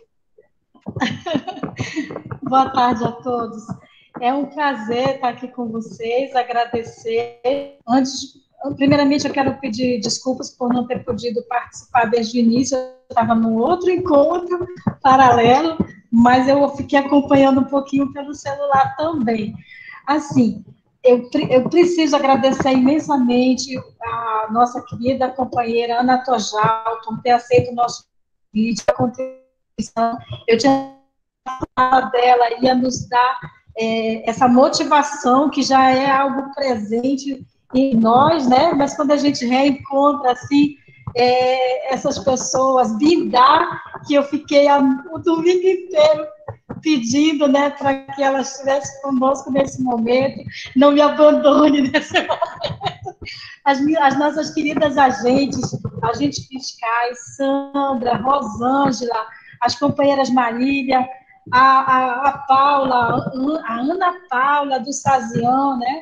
Boa tarde a todos. É um prazer estar aqui com vocês, agradecer. Primeiramente, eu quero pedir desculpas por não ter podido participar desde o início, eu estava num outro encontro paralelo, mas eu fiquei acompanhando um pouquinho pelo celular também. Assim, eu preciso agradecer imensamente a nossa querida companheira Ana Tojal por ter aceito o nosso convite, a contribuição. Eu tinha falado dela, ia nos dar essa motivação, que já é algo presente em nós, né? Mas quando a gente reencontra, assim, essas pessoas, me dá, que eu fiquei o domingo inteiro pedindo, né, para que ela estivesse conosco nesse momento, não me abandone nesse momento. As nossas queridas agentes fiscais, Sandra, Rosângela, as companheiras Marília, a Paula, a Ana Paula do Sazião, né?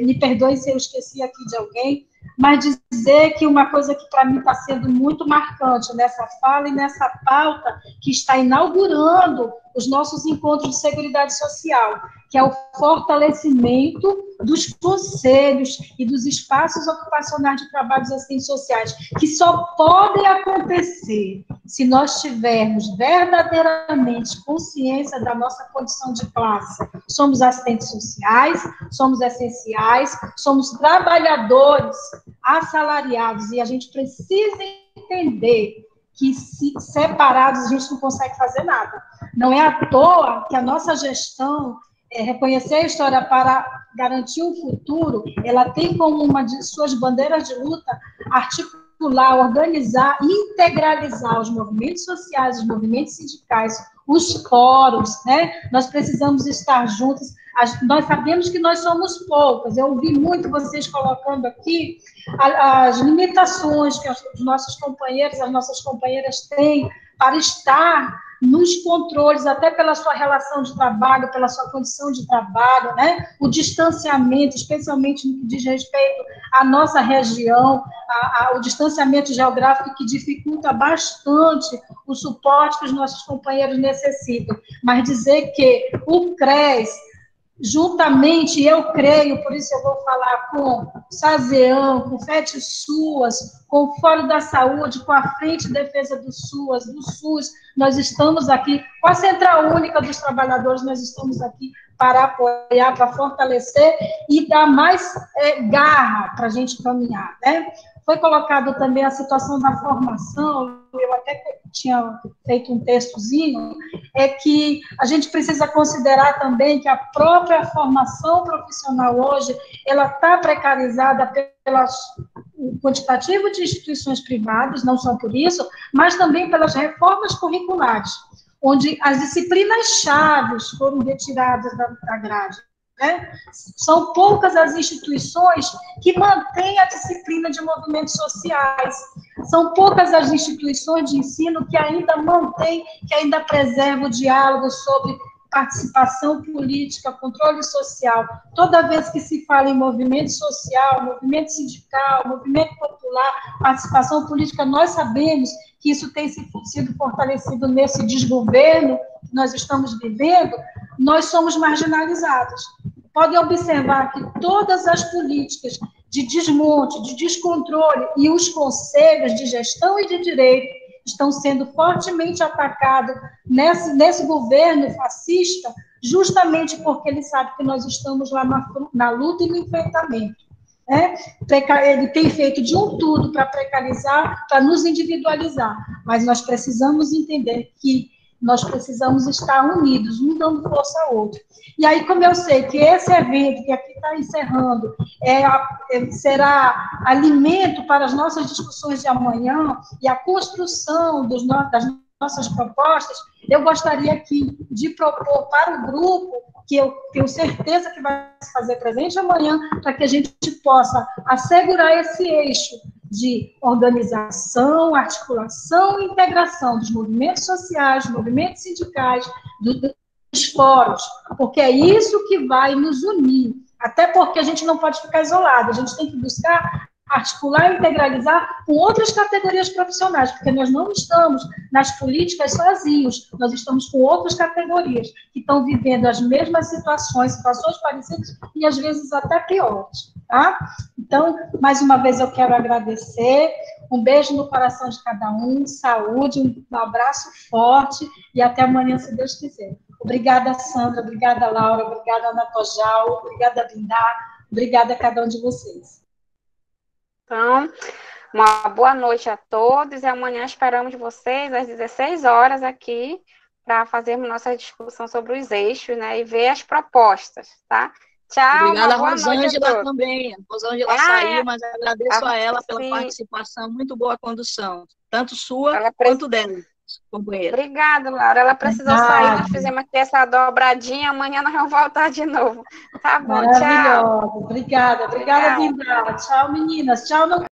Me perdoe se eu esqueci aqui de alguém, mas dizer que uma coisa que para mim está sendo muito marcante nessa fala e nessa pauta que está inaugurando os nossos encontros de Seguridade Social, que é o fortalecimento dos conselhos e dos espaços ocupacionais de trabalhos assistentes sociais, que só podem acontecer se nós tivermos verdadeiramente consciência da nossa condição de classe. Somos assistentes sociais, somos essenciais, somos trabalhadores assalariados, e a gente precisa entender que, se separados, a gente não consegue fazer nada. Não é à toa que a nossa gestão, reconhecer a história para garantir um futuro, ela tem como uma de suas bandeiras de luta articular, organizar, integralizar os movimentos sociais, os movimentos sindicais, os fóruns, né? Nós precisamos estar juntos. Nós sabemos que nós somos poucas. Eu ouvi muito vocês colocando aqui as limitações que os nossos companheiros, as nossas companheiras têm para estar nos controles, até pela sua relação de trabalho, pela sua condição de trabalho, né? O distanciamento, especialmente no que diz respeito à nossa região, o distanciamento geográfico que dificulta bastante o suporte que os nossos companheiros necessitam. Mas dizer que o CRES, juntamente, eu creio, por isso eu vou falar com Sazeão, com FET-SUAS, com o Fórum da Saúde, com a Frente de Defesa do SUS, nós estamos aqui, com a Central Única dos Trabalhadores, nós estamos aqui para apoiar, para fortalecer e dar mais garra para a gente caminhar, né? Foi colocado também a situação da formação, eu até tinha feito um textozinho, é que a gente precisa considerar também que a própria formação profissional hoje, ela está precarizada pelo quantitativo de instituições privadas, não só por isso, mas também pelas reformas curriculares, onde as disciplinas chaves foram retiradas da grade. Né? São poucas as instituições que mantêm a disciplina de movimentos sociais, são poucas as instituições de ensino que ainda mantêm, que ainda preservam o diálogo sobre participação política, controle social. Toda vez que se fala em movimento social, movimento sindical, movimento popular, participação política, nós sabemos que isso tem sido fortalecido nesse desgoverno que nós estamos vivendo, nós somos marginalizados. Podem observar que todas as políticas de desmonte, de descontrole e os conselhos de gestão e de direito estão sendo fortemente atacados nesse governo fascista, justamente porque ele sabe que nós estamos lá na luta e no enfrentamento. né? Ele tem feito de um tudo para precarizar, para nos individualizar, mas nós precisamos entender que nós precisamos estar unidos, um dando força ao outro. E aí, como eu sei que esse evento que aqui está encerrando será alimento para as nossas discussões de amanhã e a construção das nossas propostas, eu gostaria aqui de propor para o grupo, que eu tenho certeza que vai se fazer presente amanhã, para que a gente possa assegurar esse eixo de organização, articulação e integração dos movimentos sociais, dos movimentos sindicais, dos fóruns, porque é isso que vai nos unir, até porque a gente não pode ficar isolado, a gente tem que buscar articular e integralizar com outras categorias profissionais, porque nós não estamos nas políticas sozinhos, nós estamos com outras categorias que estão vivendo as mesmas situações parecidas e às vezes até piores, tá? Então, mais uma vez eu quero agradecer, um beijo no coração de cada um, saúde, um abraço forte e até amanhã, se Deus quiser. Obrigada, Sandra, obrigada, Laura, obrigada, Ana Tojal, obrigada, Bindá, obrigada a cada um de vocês. Então, uma boa noite a todos e amanhã esperamos vocês às 16 horas aqui para fazermos nossa discussão sobre os eixos, né, e ver as propostas, tá? Tchau, obrigada, boa noite a todos. Também. A Rosângela saiu, mas agradeço a ela pela participação, muito boa condução, tanto sua quanto dela, companheira. Obrigada, Laura. Ela precisou sair, nós fizemos aqui essa dobradinha, amanhã nós vamos voltar de novo. Tá bom, tchau. Obrigada, Bindá. Tchau, meninas. Tchau,